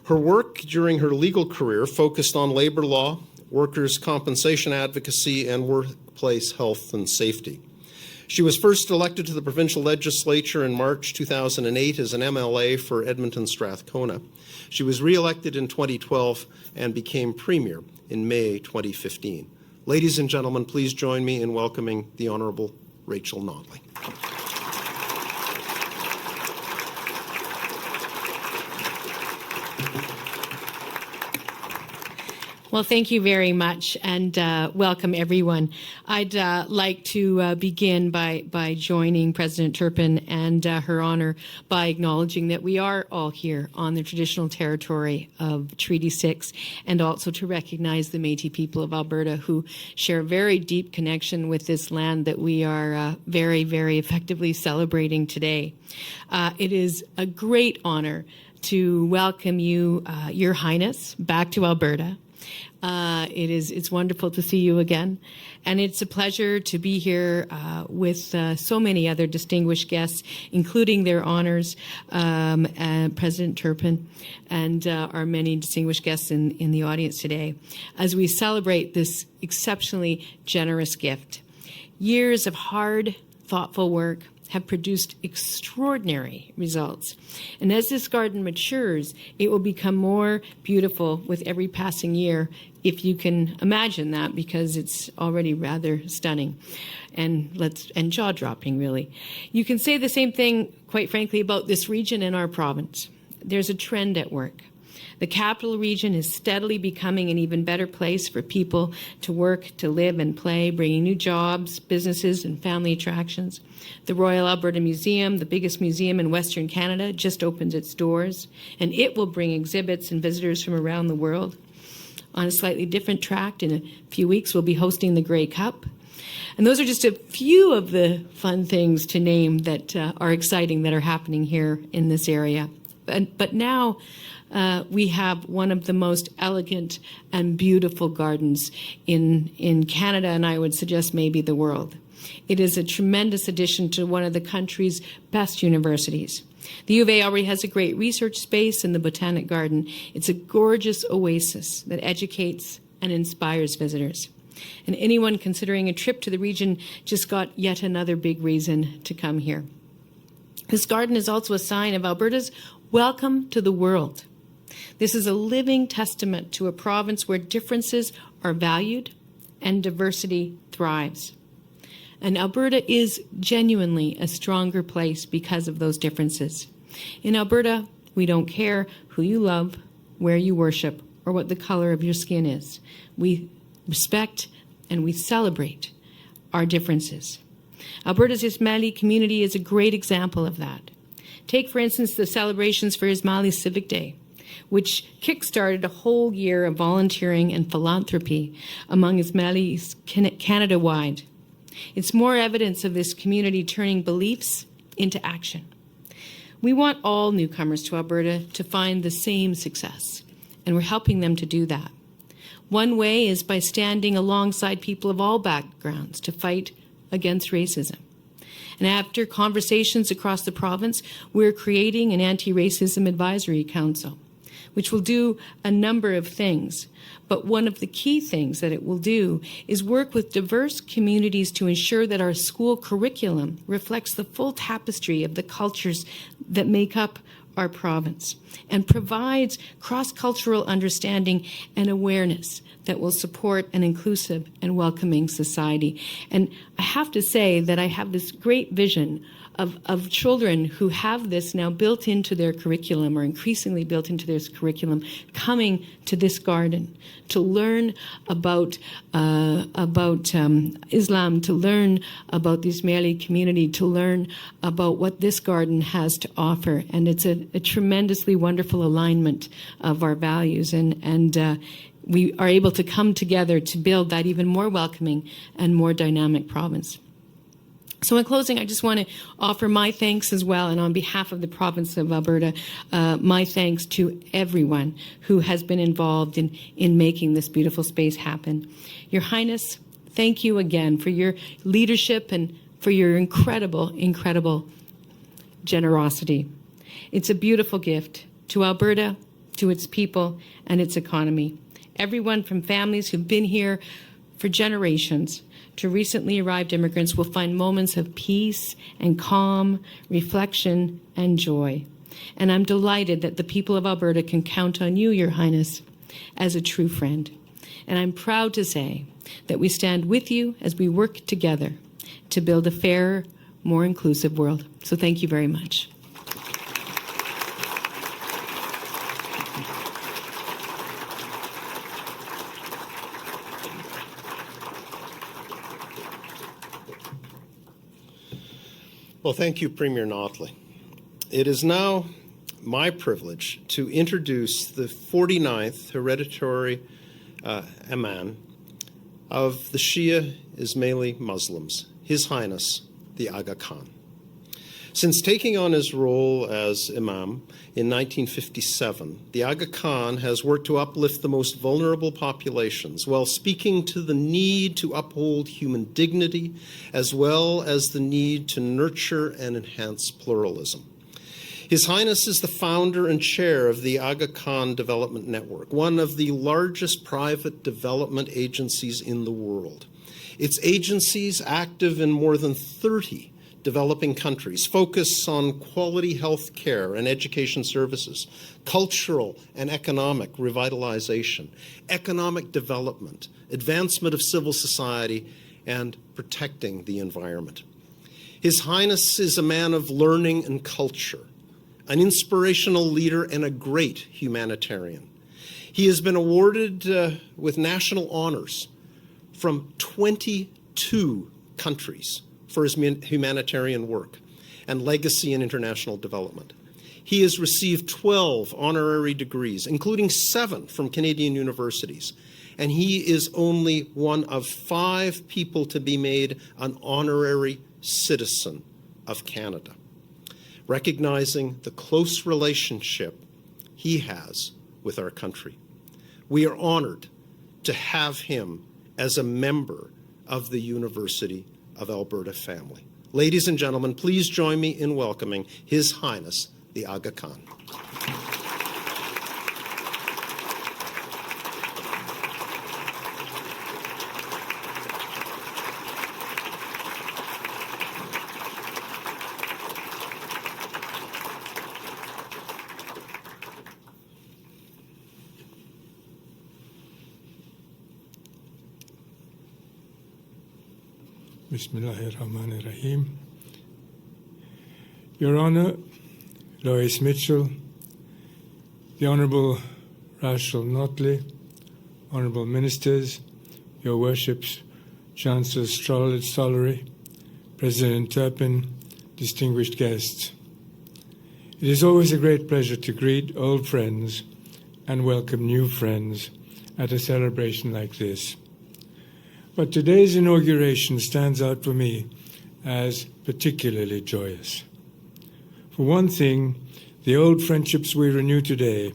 Her work during her legal career focused on labor law, workers' compensation advocacy, and workplace health and safety. She was first elected to the provincial legislature in March 2008 as an MLA for Edmonton Strathcona. She was re-elected in 2012 and became Premier in May 2015. Ladies and gentlemen, please join me in welcoming the Honourable Rachel Notley. Well, thank you very much, and welcome everyone. I'd like to begin by joining President Turpin and Her Honour by acknowledging that we are all here on the traditional territory of Treaty 6, and also to recognize the Métis people of Alberta who share a very deep connection with this land that we are very, very effectively celebrating today. It is a great honour to welcome you, Your Highness, back to Alberta. It's wonderful to see you again, and it's a pleasure to be here with so many other distinguished guests, including their honors, President Turpin, and our many distinguished guests in the audience today, as we celebrate this exceptionally generous gift. Years of hard, thoughtful work have produced extraordinary results. And as this garden matures, it will become more beautiful with every passing year, if you can imagine that, because it's already rather stunning and jaw-dropping, really. You can say the same thing, quite frankly, about this region and our province. There's a trend at work. The capital region is steadily becoming an even better place for people to work, to live and play, bringing new jobs, businesses, and family attractions. The Royal Alberta Museum, the biggest museum in Western Canada, just opened its doors, and it will bring exhibits and visitors from around the world. On a slightly different track, in a few weeks, we'll be hosting the Grey Cup. And those are just a few of the fun things to name that are exciting that are happening here in this area. But now, we have one of the most elegant and beautiful gardens in Canada, and I would suggest maybe the world. It is a tremendous addition to one of the country's best universities. The U of A already has a great research space in the Botanic Garden. It's a gorgeous oasis that educates and inspires visitors. And anyone considering a trip to the region just got yet another big reason to come here. This garden is also a sign of Alberta's welcome to the world. This is a living testament to a province where differences are valued and diversity thrives. And Alberta is genuinely a stronger place because of those differences. In Alberta, we don't care who you love, where you worship, or what the color of your skin is. We respect and we celebrate our differences. Alberta's Ismaili community is a great example of that. Take, for instance, the celebrations for Ismaili Civic Day, which kick-started a whole year of volunteering and philanthropy among Ismailis Canada-wide. It's more evidence of this community turning beliefs into action. We want all newcomers to Alberta to find the same success, and we're helping them to do that. One way is by standing alongside people of all backgrounds to fight against racism. And after conversations across the province, we're creating an anti-racism advisory council, which will do a number of things. But one of the key things that it will do is work with diverse communities to ensure that our school curriculum reflects the full tapestry of the cultures that make up our province and provides cross-cultural understanding and awareness that will support an inclusive and welcoming society. And I have to say that I have this great vision of children who have this now built into their curriculum, or increasingly built into their curriculum, coming to this garden to learn about Islam, to learn about the Ismaili community, to learn about what this garden has to offer. And it's a tremendously wonderful alignment of our values, and we are able to come together to build that even more welcoming and more dynamic province. So in closing, I just want to offer my thanks as well, and on behalf of the province of Alberta, my thanks to everyone who has been involved in making this beautiful space happen. Your Highness, thank you again for your leadership and for your incredible, incredible generosity. It's a beautiful gift to Alberta, to its people, and its economy. Everyone from families who've been here for generations to recently arrived immigrants will find moments of peace and calm, reflection and joy. And I'm delighted that the people of Alberta can count on you, Your Highness, as a true friend. And I'm proud to say that we stand with you as we work together to build a fairer, more inclusive world. So thank you very much. Well, thank you, Premier Notley. It is now my privilege to introduce the 49th hereditary Imam of the Shia Ismaili Muslims, His Highness, the Aga Khan. Since taking on his role as Imam in 1957, the Aga Khan has worked to uplift the most vulnerable populations while speaking to the need to uphold human dignity as well as the need to nurture and enhance pluralism. His Highness is the founder and chair of the Aga Khan Development Network, one of the largest private development agencies in the world. Its agencies, active in more than 30 developing countries, focus on quality health care and education services, cultural and economic revitalization, economic development, advancement of civil society, and protecting the environment. His Highness is a man of learning and culture, an inspirational leader and a great humanitarian. He has been awarded with national honors from 22 countries for his humanitarian work and legacy in international development. He has received 12 honorary degrees, including 7 from Canadian universities, and he is only one of 5 people to be made an honorary citizen of Canada, recognizing the close relationship he has with our country. We are honored to have him as a member of the University of Alberta family. Ladies and gentlemen, please join me in welcoming His Highness, the Aga Khan. Bismillahirrahmanirrahim. Your Honor, Lois Mitchell, the Honourable Rachel Notley, Honourable Ministers, Your Worships, Chancellor Stollery, President Turpin, distinguished guests. It is always a great pleasure to greet old friends and welcome new friends at a celebration like this. But today's inauguration stands out for me as particularly joyous. For one thing, the old friendships we renew today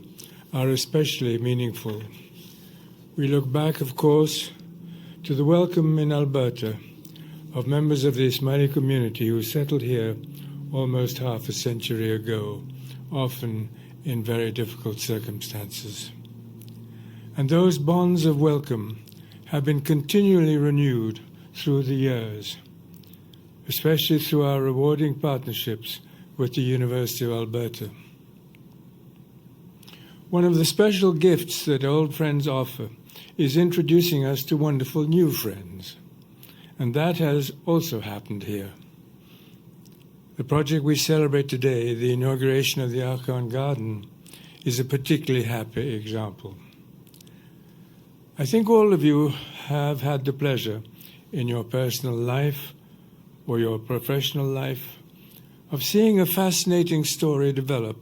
are especially meaningful. We look back, of course, to the welcome in Alberta of members of the Ismaili community who settled here almost half a century ago, often in very difficult circumstances. And those bonds of welcome have been continually renewed through the years, especially through our rewarding partnerships with the University of Alberta. One of the special gifts that old friends offer is introducing us to wonderful new friends, and that has also happened here. The project we celebrate today, the inauguration of the Aga Khan Garden, is a particularly happy example. I think all of you have had the pleasure in your personal life or your professional life of seeing a fascinating story develop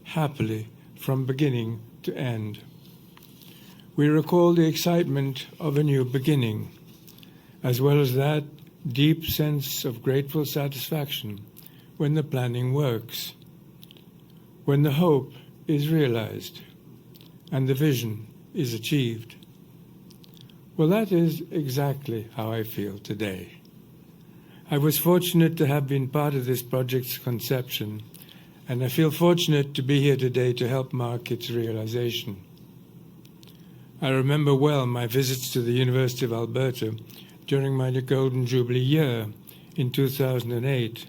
happily from beginning to end. We recall the excitement of a new beginning, as well as that deep sense of grateful satisfaction when the planning works, when the hope is realized and the vision is achieved. Well, that is exactly how I feel today. I was fortunate to have been part of this project's conception, and I feel fortunate to be here today to help mark its realization. I remember well my visits to the University of Alberta during my Golden Jubilee year in 2008,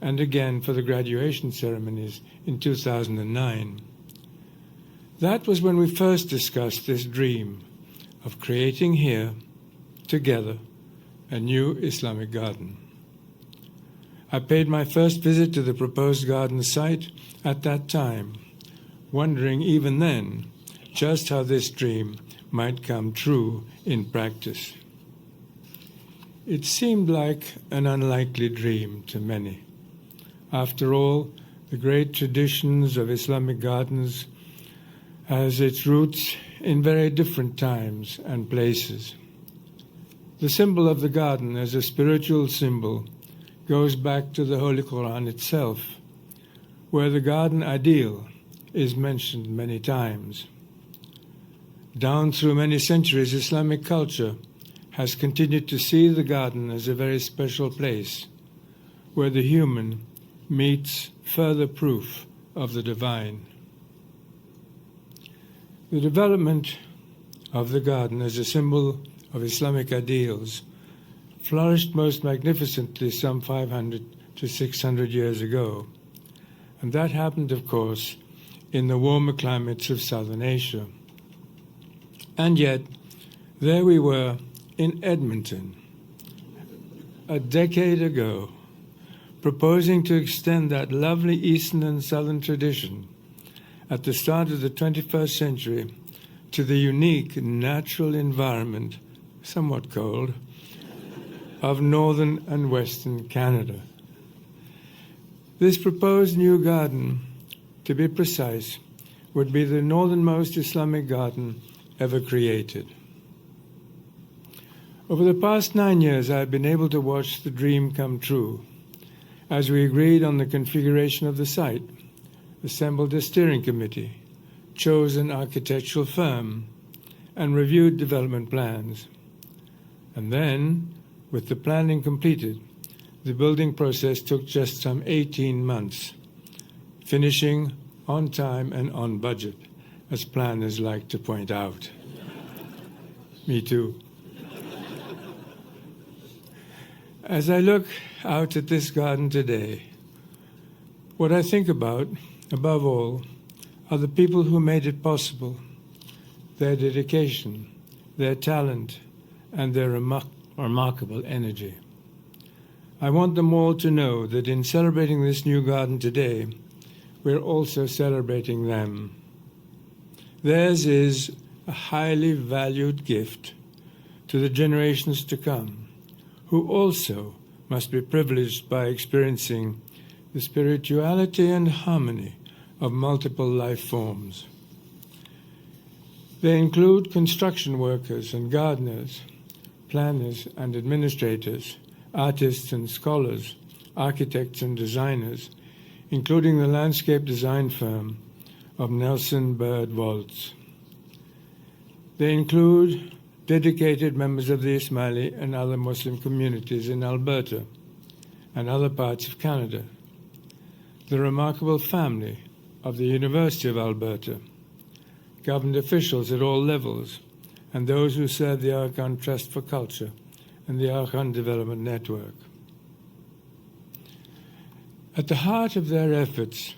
and again for the graduation ceremonies in 2009. That was when we first discussed this dream of creating here, together, a new Islamic garden. I paid my first visit to the proposed garden site at that time, wondering even then just how this dream might come true in practice. It seemed like an unlikely dream to many. After all, the great traditions of Islamic gardens has its roots in very different times and places. The symbol of the garden as a spiritual symbol goes back to the Holy Quran itself, where the garden ideal is mentioned many times. Down through many centuries, Islamic culture has continued to see the garden as a very special place where the human meets further proof of the divine. The development of the garden as a symbol of Islamic ideals flourished most magnificently some 500 to 600 years ago. And that happened, of course, in the warmer climates of Southern Asia. And yet, there we were in Edmonton, a decade ago, proposing to extend that lovely Eastern and Southern tradition at the start of the 21st century to the unique natural environment, somewhat cold, of northern and western Canada. This proposed new garden, to be precise, would be the northernmost Islamic garden ever created. Over the past 9 years, I have been able to watch the dream come true as we agreed on the configuration of the site, assembled a steering committee, chose an architectural firm, and reviewed development plans. And then, with the planning completed, the building process took just some 18 months, finishing on time and on budget, as planners like to point out. Me too. As I look out at this garden today, what I think about, above all, are the people who made it possible, their dedication, their talent, and their remarkable energy. I want them all to know that in celebrating this new garden today, we're also celebrating them. Theirs is a highly valued gift to the generations to come, who also must be privileged by experiencing the spirituality and harmony of multiple life forms. They include construction workers and gardeners, planners and administrators, artists and scholars, architects and designers, including the landscape design firm of Nelson Bird Waltz. They include dedicated members of the Ismaili and other Muslim communities in Alberta and other parts of Canada, the remarkable family of the University of Alberta, government officials at all levels, and those who serve the Aga Khan Trust for Culture and the Aga Khan Development Network. At the heart of their efforts,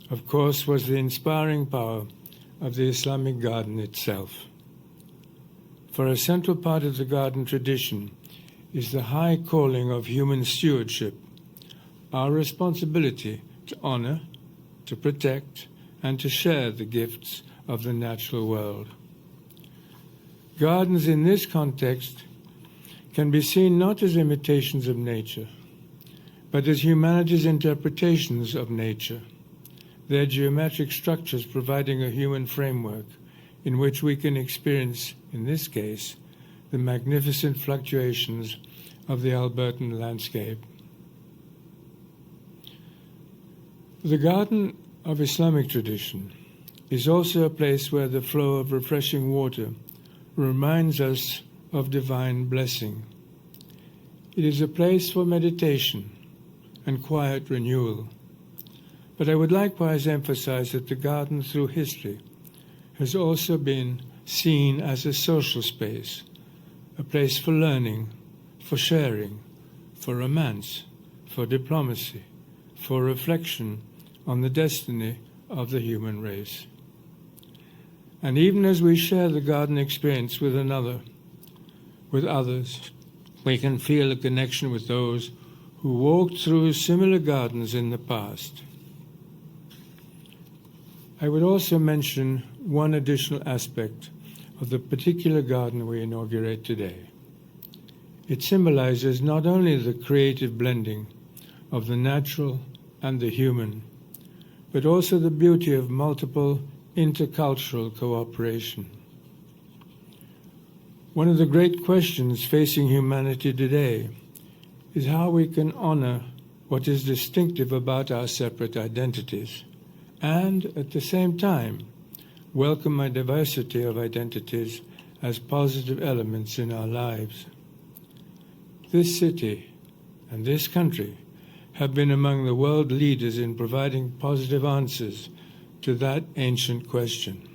of course, was the inspiring power of the Islamic garden itself. For a central part of the garden tradition is the high calling of human stewardship, our responsibility to honor, to protect, and to share the gifts of the natural world. Gardens in this context can be seen not as imitations of nature, but as humanity's interpretations of nature, their geometric structures providing a human framework in which we can experience, in this case, the magnificent fluctuations of the Albertan landscape. The Garden of Islamic tradition is also a place where the flow of refreshing water reminds us of divine blessing. It is a place for meditation and quiet renewal. But I would likewise emphasize that the garden through history has also been seen as a social space, a place for learning, for sharing, for romance, for diplomacy, for reflection on the destiny of the human race. And even as we share the garden experience with others, we can feel a connection with those who walked through similar gardens in the past. I would also mention one additional aspect of the particular garden we inaugurate today. It symbolizes not only the creative blending of the natural and the human, but also the beauty of multiple intercultural cooperation. One of the great questions facing humanity today is how we can honor what is distinctive about our separate identities and, at the same time, welcome a diversity of identities as positive elements in our lives. This city and this country have been among the world leaders in providing positive answers to that ancient question.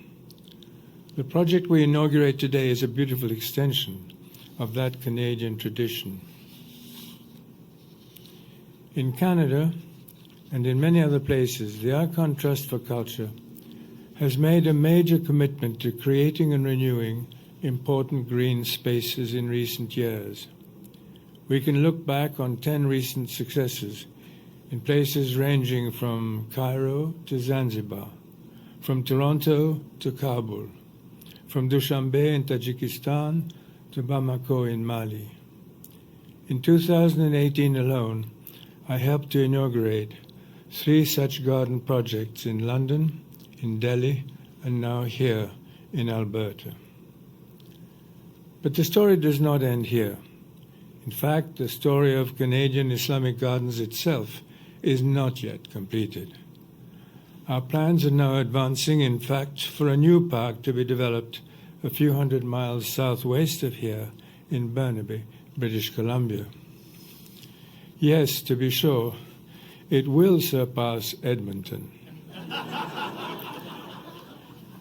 The project we inaugurate today is a beautiful extension of that Canadian tradition. In Canada and in many other places, the Aga Khan Trust for Culture has made a major commitment to creating and renewing important green spaces in recent years. We can look back on 10 recent successes in places ranging from Cairo to Zanzibar, from Toronto to Kabul, from Dushanbe in Tajikistan to Bamako in Mali. In 2018 alone, I helped to inaugurate 3 such garden projects in London, in Delhi, and now here in Alberta. But the story does not end here. In fact, the story of Canadian Islamic Gardens itself is not yet completed. Our plans are now advancing, in fact, for a new park to be developed a few hundred miles southwest of here in Burnaby, British Columbia. Yes, to be sure, it will surpass Edmonton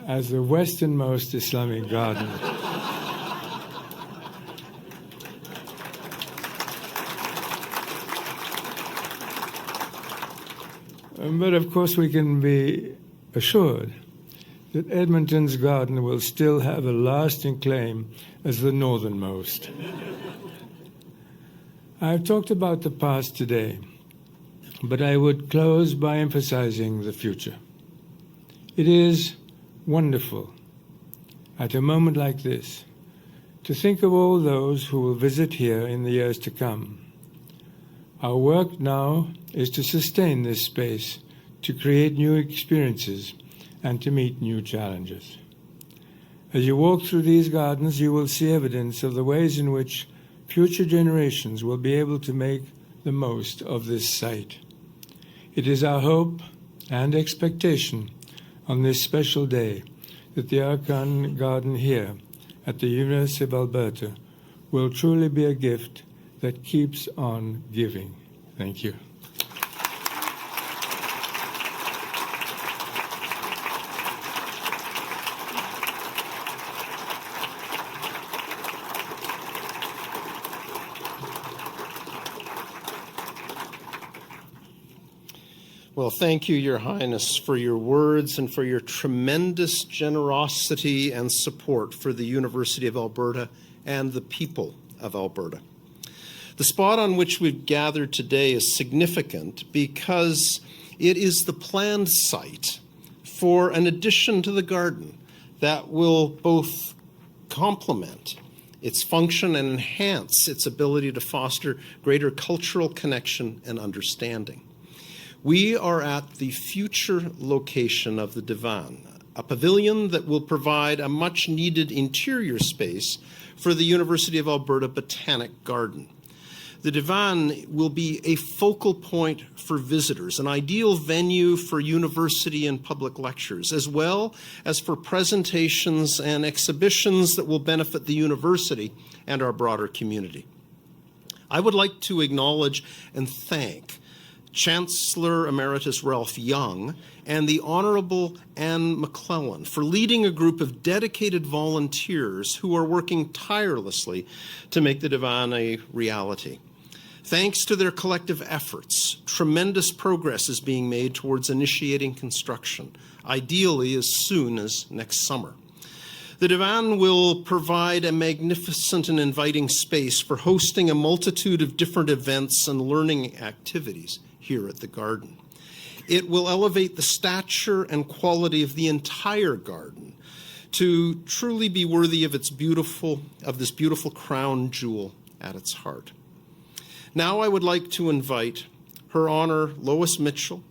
as the westernmost Islamic garden. But of course we can be assured that Edmonton's garden will still have a lasting claim as the northernmost. I've talked about the past today, but I would close by emphasizing the future. It is wonderful, at a moment like this, to think of all those who will visit here in the years to come. Our work now is to sustain this space, to create new experiences, and to meet new challenges. As you walk through these gardens, you will see evidence of the ways in which future generations will be able to make the most of this site. It is our hope and expectation on this special day that the Aga Khan Garden here at the University of Alberta will truly be a gift that keeps on giving. Thank you. Well, thank you, Your Highness, for your words and for your tremendous generosity and support for the University of Alberta and the people of Alberta. The spot on which we've gathered today is significant because it is the planned site for an addition to the garden that will both complement its function and enhance its ability to foster greater cultural connection and understanding. We are at the future location of the Divan, a pavilion that will provide a much-needed interior space for the University of Alberta Botanic Garden. The Divan will be a focal point for visitors, an ideal venue for university and public lectures, as well as for presentations and exhibitions that will benefit the university and our broader community. I would like to acknowledge and thank Chancellor Emeritus Ralph Young and the Honourable Anne McClellan for leading a group of dedicated volunteers who are working tirelessly to make the Divan a reality. Thanks to their collective efforts, tremendous progress is being made towards initiating construction, ideally as soon as next summer. The Divan will provide a magnificent and inviting space for hosting a multitude of different events and learning activities here at the garden. It will elevate the stature and quality of the entire garden to truly be worthy of this beautiful crown jewel at its heart. Now I would like to invite Her Honor Lois Mitchell,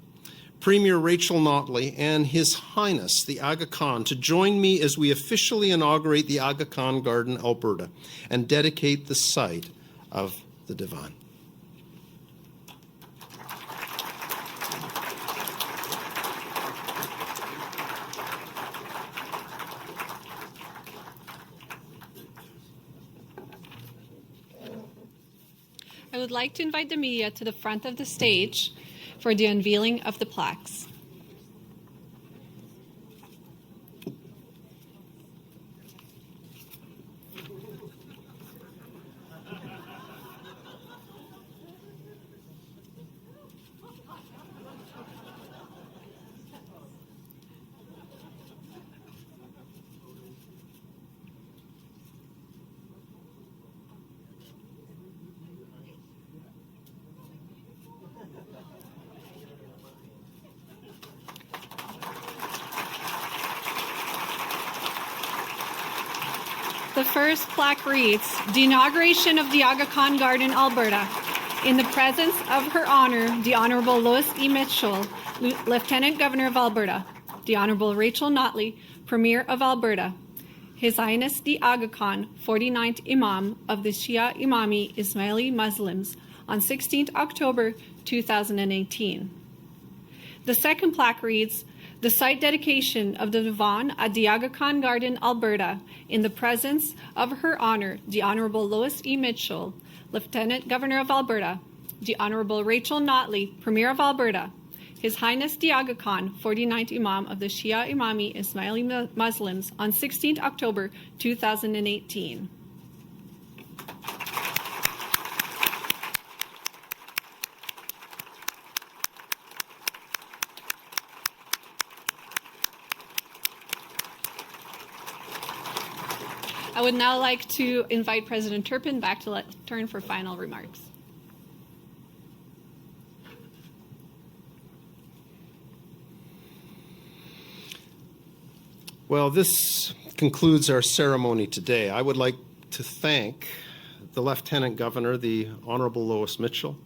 Premier Rachel Notley, and His Highness the Aga Khan to join me as we officially inaugurate the Aga Khan Garden, Alberta, and dedicate the site of the Divan. I would like to invite the media to the front of the stage for the unveiling of the plaques. The first plaque reads, "The inauguration of the Aga Khan Garden, Alberta, in the presence of Her Honor, the Honorable Lois E. Mitchell, Lieutenant Governor of Alberta, the Honorable Rachel Notley, Premier of Alberta, His Highness the Aga Khan, 49th Imam of the Shia Imami Ismaili Muslims, on 16th October 2018. The second plaque reads, "The site dedication of the Divan at the Aga Khan Garden, Alberta, in the presence of Her Honor, the Honorable Lois E. Mitchell, Lieutenant Governor of Alberta, the Honorable Rachel Notley, Premier of Alberta, His Highness the Aga Khan, 49th Imam of the Shia Imami Ismaili Muslims, on 16th October 2018. I would now like to invite President Turpin back to turn for final remarks. Well, this concludes our ceremony today. I would like to thank the Lieutenant Governor, the Honorable Lois Mitchell,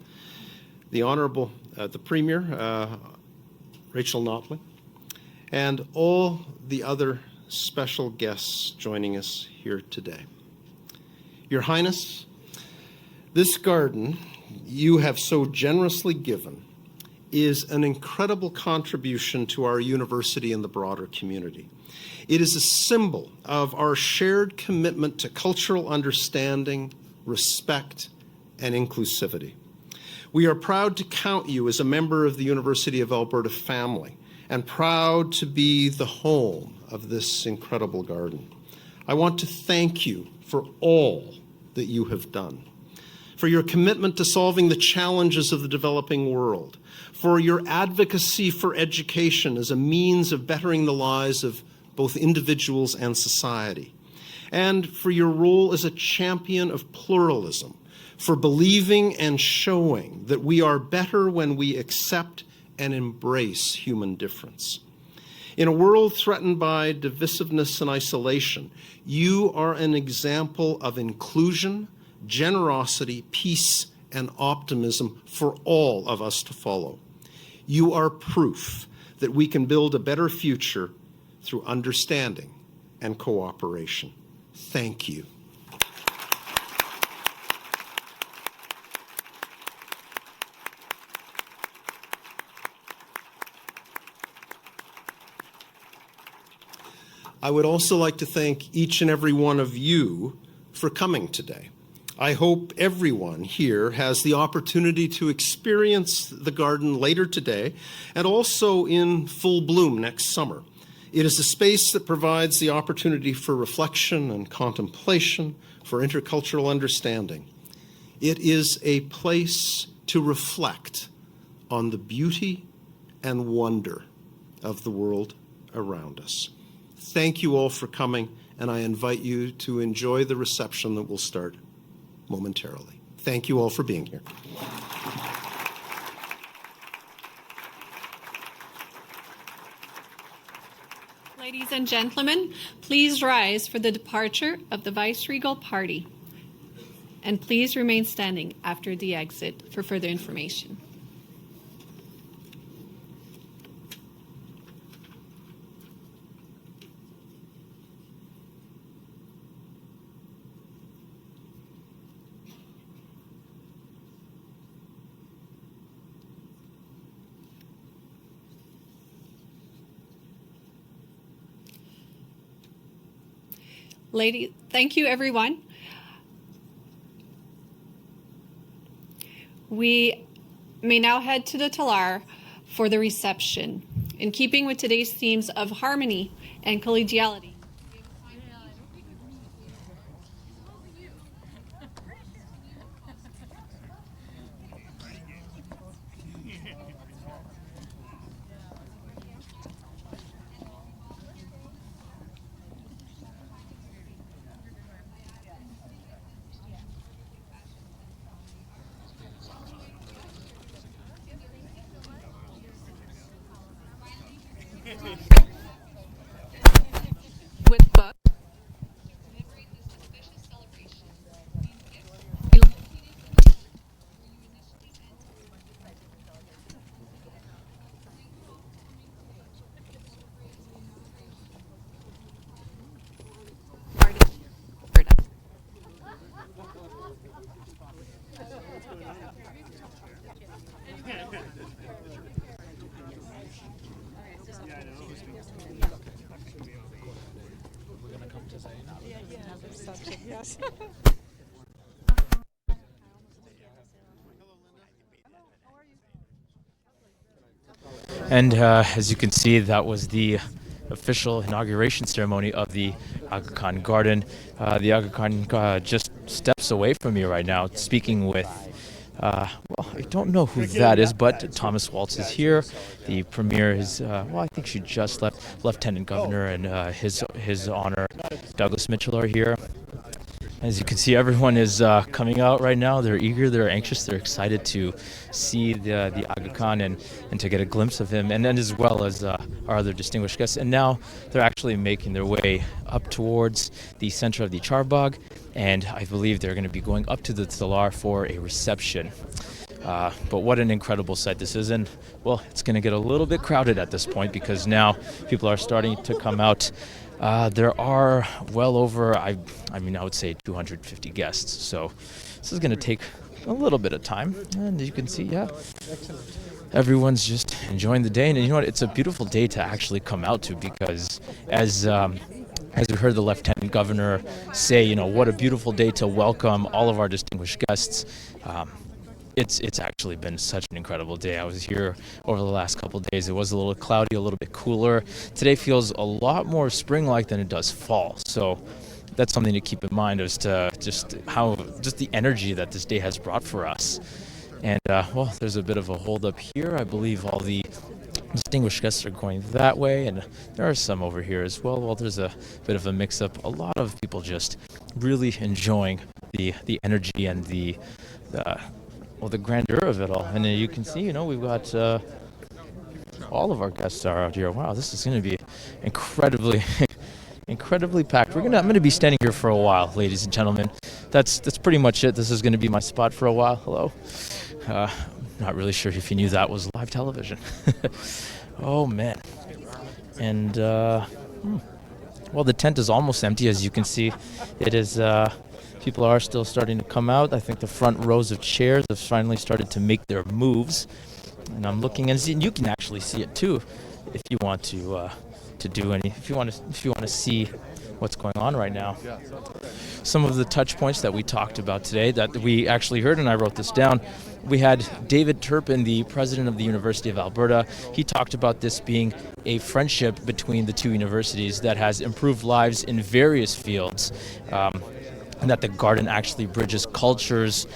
the Honorable, the Premier, Rachel Notley, and all the other special guests joining us here today. Your Highness, this garden you have so generously given is an incredible contribution to our university and the broader community. It is a symbol of our shared commitment to cultural understanding, respect, and inclusivity. We are proud to count you as a member of the University of Alberta family and proud to be the home of this incredible garden. I want to thank you for all that you have done, for your commitment to solving the challenges of the developing world, for your advocacy for education as a means of bettering the lives of both individuals and society, and for your role as a champion of pluralism, for believing and showing that we are better when we accept and embrace human difference. In a world threatened by divisiveness and isolation, you are an example of inclusion, generosity, peace, and optimism for all of us to follow. You are proof that we can build a better future through understanding and cooperation. Thank you. I would also like to thank each and every one of you for coming today. I hope everyone here has the opportunity to experience the garden later today and also in full bloom next summer. It is a space that provides the opportunity for reflection and contemplation, for intercultural understanding. It is a place to reflect on the beauty and wonder of the world around us. Thank you all for coming, and I invite you to enjoy the reception that will start momentarily. Thank you all for being here. Ladies and gentlemen, please rise for the departure of the Vice-Regal Party. And please remain standing after the exit for further information. Thank you, everyone. We may now head to the Talar for the reception. In keeping with today's themes of harmony and collegiality, with books, commemorate this auspicious celebration. These gifts be located where you initially Yes. And as you can see, that was the official inauguration ceremony of the Aga Khan Garden. The Aga Khan just steps away from me right now, speaking with, well, I don't know who that is, but Thomas Waltz is here. The Premier is, well, I think she just left. Lieutenant Governor and his honor, Douglas Mitchell, are here. As you can see, everyone is coming out right now. They're eager, they're anxious, they're excited to see the Aga Khan and to get a glimpse of him, and then as well as our other distinguished guests. And now they're actually making their way up towards the center of the Charbagh, and I believe they're going to be going up to the Talar for a reception. But what an incredible sight this is, and well, it's going to get a little bit crowded at this point because now people are starting to come out. There are well over, I would say 250 guests, so this is going to take a little bit of time, and you can see, yeah, everyone's just enjoying the day. And you know what? It's a beautiful day to actually come out to, because as we heard the Lieutenant Governor say, you know, what a beautiful day to welcome all of our distinguished guests. It's actually been such an incredible day. I was here over the last couple of days. It was a little cloudy, a little bit cooler. Today feels a lot more spring-like than it does fall. So that's something to keep in mind as to just the energy that this day has brought for us. And well, there's a bit of a hold-up here. I believe all the distinguished guests are going that way, and there are some over here as well. Well, there's a bit of a mix-up. A lot of people just really enjoying the energy and the grandeur of it all. And you can see, you know, we've got all of our guests are out here. Wow, this is going to be incredibly packed. I'm going to be standing here for a while, ladies and gentlemen. That's pretty much it. This is going to be my spot for a while. Hello. Not really sure if you knew that was live television. Oh man. And well, the tent is almost empty, as you can see. It is. People are still starting to come out. I think the front rows of chairs have finally started to make their moves. And I'm looking, and you can actually see it too, if you want to do any. If you want to see what's going on right now. Some of the touch points that we talked about today that we actually heard, and I wrote this down. We had David Turpin, the president of the University of Alberta. He talked about this being a friendship between the two universities that has improved lives in various fields, and that the garden actually bridges cultures,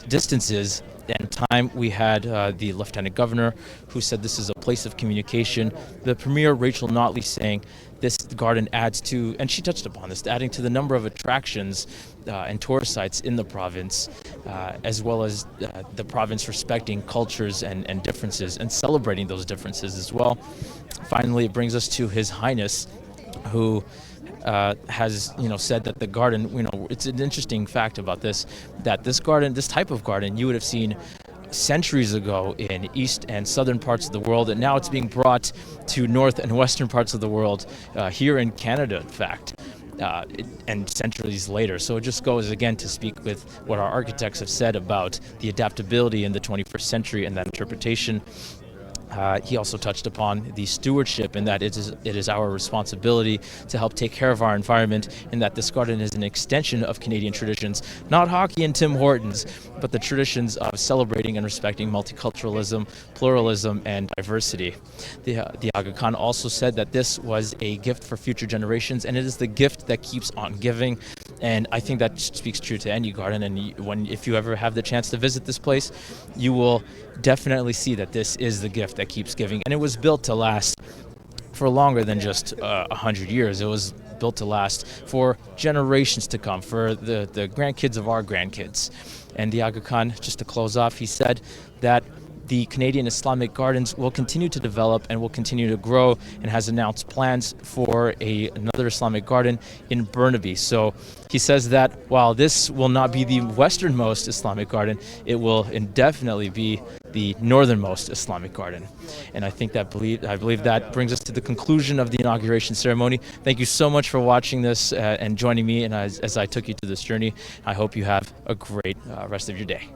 distances, and time. We had the Lieutenant Governor, who said this is a place of communication. The Premier, Rachel Notley, saying this garden adds to, and she touched upon this, adding to the number of attractions and tourist sites in the province, as well as the province respecting cultures and differences and celebrating those differences as well. Finally, it brings us to His Highness, who has, you know, said that the garden, you know, it's an interesting fact about this, that this garden, this type of garden, you would have seen centuries ago in east and southern parts of the world, and now it's being brought to north and western parts of the world, here in Canada, in fact, and centuries later. So it just goes again to speak with what our architects have said about the adaptability in the 21st century and that interpretation. He also touched upon the stewardship, and that it is our responsibility to help take care of our environment, and that this garden is an extension of Canadian traditions, not hockey and Tim Hortons, but the traditions of celebrating and respecting multiculturalism, pluralism, and diversity. The Aga Khan also said that this was a gift for future generations, and it is the gift that keeps on giving. And I think that speaks true to any garden. And if you ever have the chance to visit this place, you will definitely see that this is the gift that keeps giving. And it was built to last for longer than just 100 years. It was built to last for generations to come, for the grandkids of our grandkids. And the Aga Khan, just to close off, he said that the Canadian Islamic gardens will continue to develop and will continue to grow, and has announced plans for another Islamic garden in Burnaby. So he says that while this will not be the westernmost Islamic garden, it will indefinitely be the northernmost Islamic garden. And I think that I believe that brings us to the conclusion of the inauguration ceremony. Thank you so much for watching this and joining me, and as I took you to this journey. I hope you have a great rest of your day.